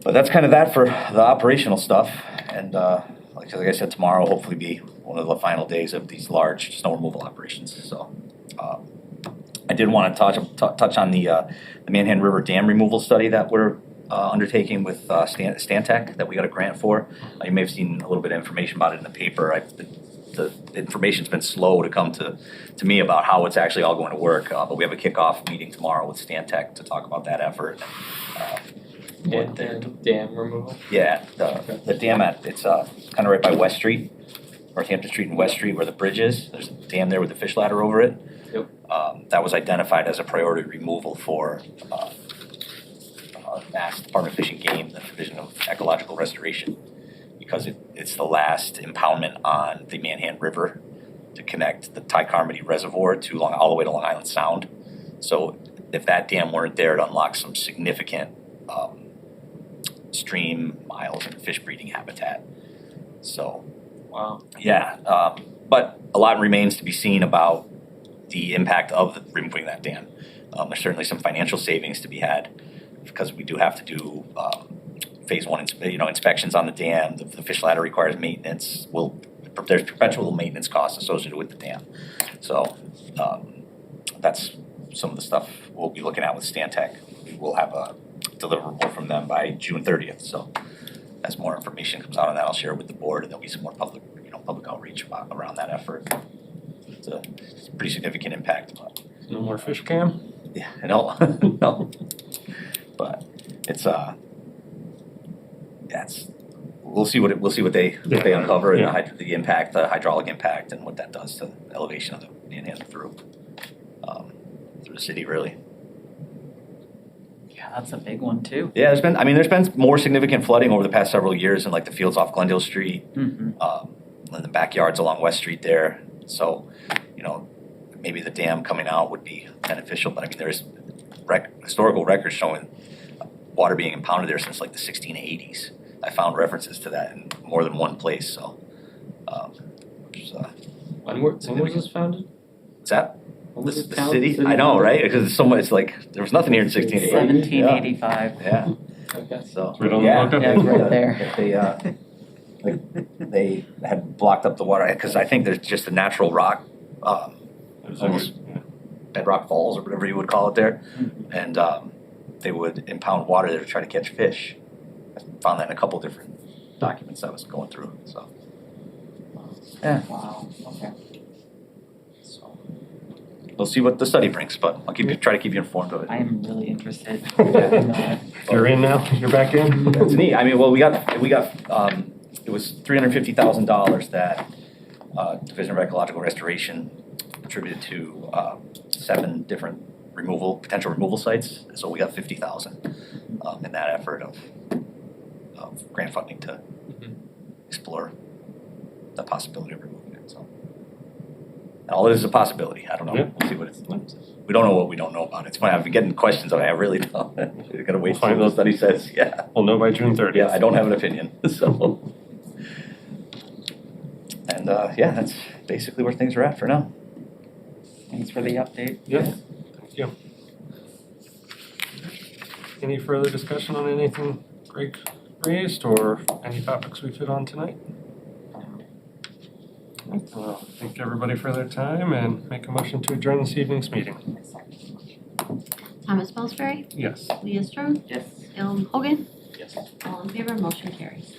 but that's kind of that for the operational stuff. And like I said, tomorrow will hopefully be one of the final days of these large snow removal operations. So, I did want to touch on the Manhan River Dam removal study that we're undertaking with Stantec that we got a grant for. You may have seen a little bit of information about it in the paper. The information's been slow to come to me about how it's actually all going to work, but we have a kickoff meeting tomorrow with Stantec to talk about that effort. Dam removal? Yeah, the dam it's kind of right by West Street, Northampton Street and West Street where the bridge is. There's a dam there with the fish ladder over it. Yep. That was identified as a priority removal for Mass Department of Fish and Game, the Division of Ecological Restoration, because it's the last impoundment on the Manhan River to connect the Ty-Carmody Reservoir all the way to Long Island Sound. So if that dam weren't there, it unlocks some significant stream miles and fish breeding habitat. So, Wow. yeah, but a lot remains to be seen about the impact of removing that dam. There's certainly some financial savings to be had because we do have to do phase one, inspections on the dam. The fish ladder requires maintenance. There's perpetual maintenance costs associated with the dam. So that's some of the stuff we'll be looking at with Stantec. We'll have a deliverable from them by June 30th. So as more information comes out on that, I'll share it with the board, and there'll be some more public outreach around that effort. It's a pretty significant impact. But, No more fish cam? yeah, no, no. But it's we'll see what they uncover and the impact, the hydraulic impact, and what that does to the elevation of the panhandle through the city, really. Yeah, that's a big one too. Yeah, there's been more significant flooding over the past several years in like the fields off Glendale Street, Mm-hmm. and the backyards along West Street there. So, maybe the dam coming out would be beneficial, but I mean, there's historical records showing water being impounded there since like the 1680s. I found references to that in more than one place, so, When was this founded? what's that? When was it The founded? city? I know, right? Because it's so much, it's like, there was nothing here in 1680. 1785. Yeah, Okay. so. Right on the yeah, lookout. Yeah, it's right there. They had blocked up the water, because I think there's just a natural rock, almost bedrock falls or whatever you would call it there. And they would impound water there to try to catch fish. I found that in a couple different documents I was going through, so. Yeah, Wow, okay. so we'll see what the study brings, but I'll try to keep you informed of it. I am really interested. You're in now? You're back in? That's neat. I mean, well, we got, it was $350,000 that Division of Ecological Restoration contributed to 7 different potential removal sites. So we got 50,000 in that effort of grant funding to explore the possibility of removing it. So, and all it is a possibility. I don't know. Yeah. We'll see what it's. We don't know what we don't know about it. It's funny. I've been getting questions on it. I really don't. We're gonna wait till the study says. Yeah. We'll know by June 30th. Yeah. I don't have an opinion. So. And yeah, that's basically where things are at for now. Thanks for the update. Yeah, thank you. Any further discussion on anything Greg raised or any topics we've hit on tonight? Well, thank everybody for their time and make a motion to adjourn this evening's meeting. Thomas Pillsbury, Yes. Leah Strode, Yes. Gil Hogan, Yes. all in favor, motion carries.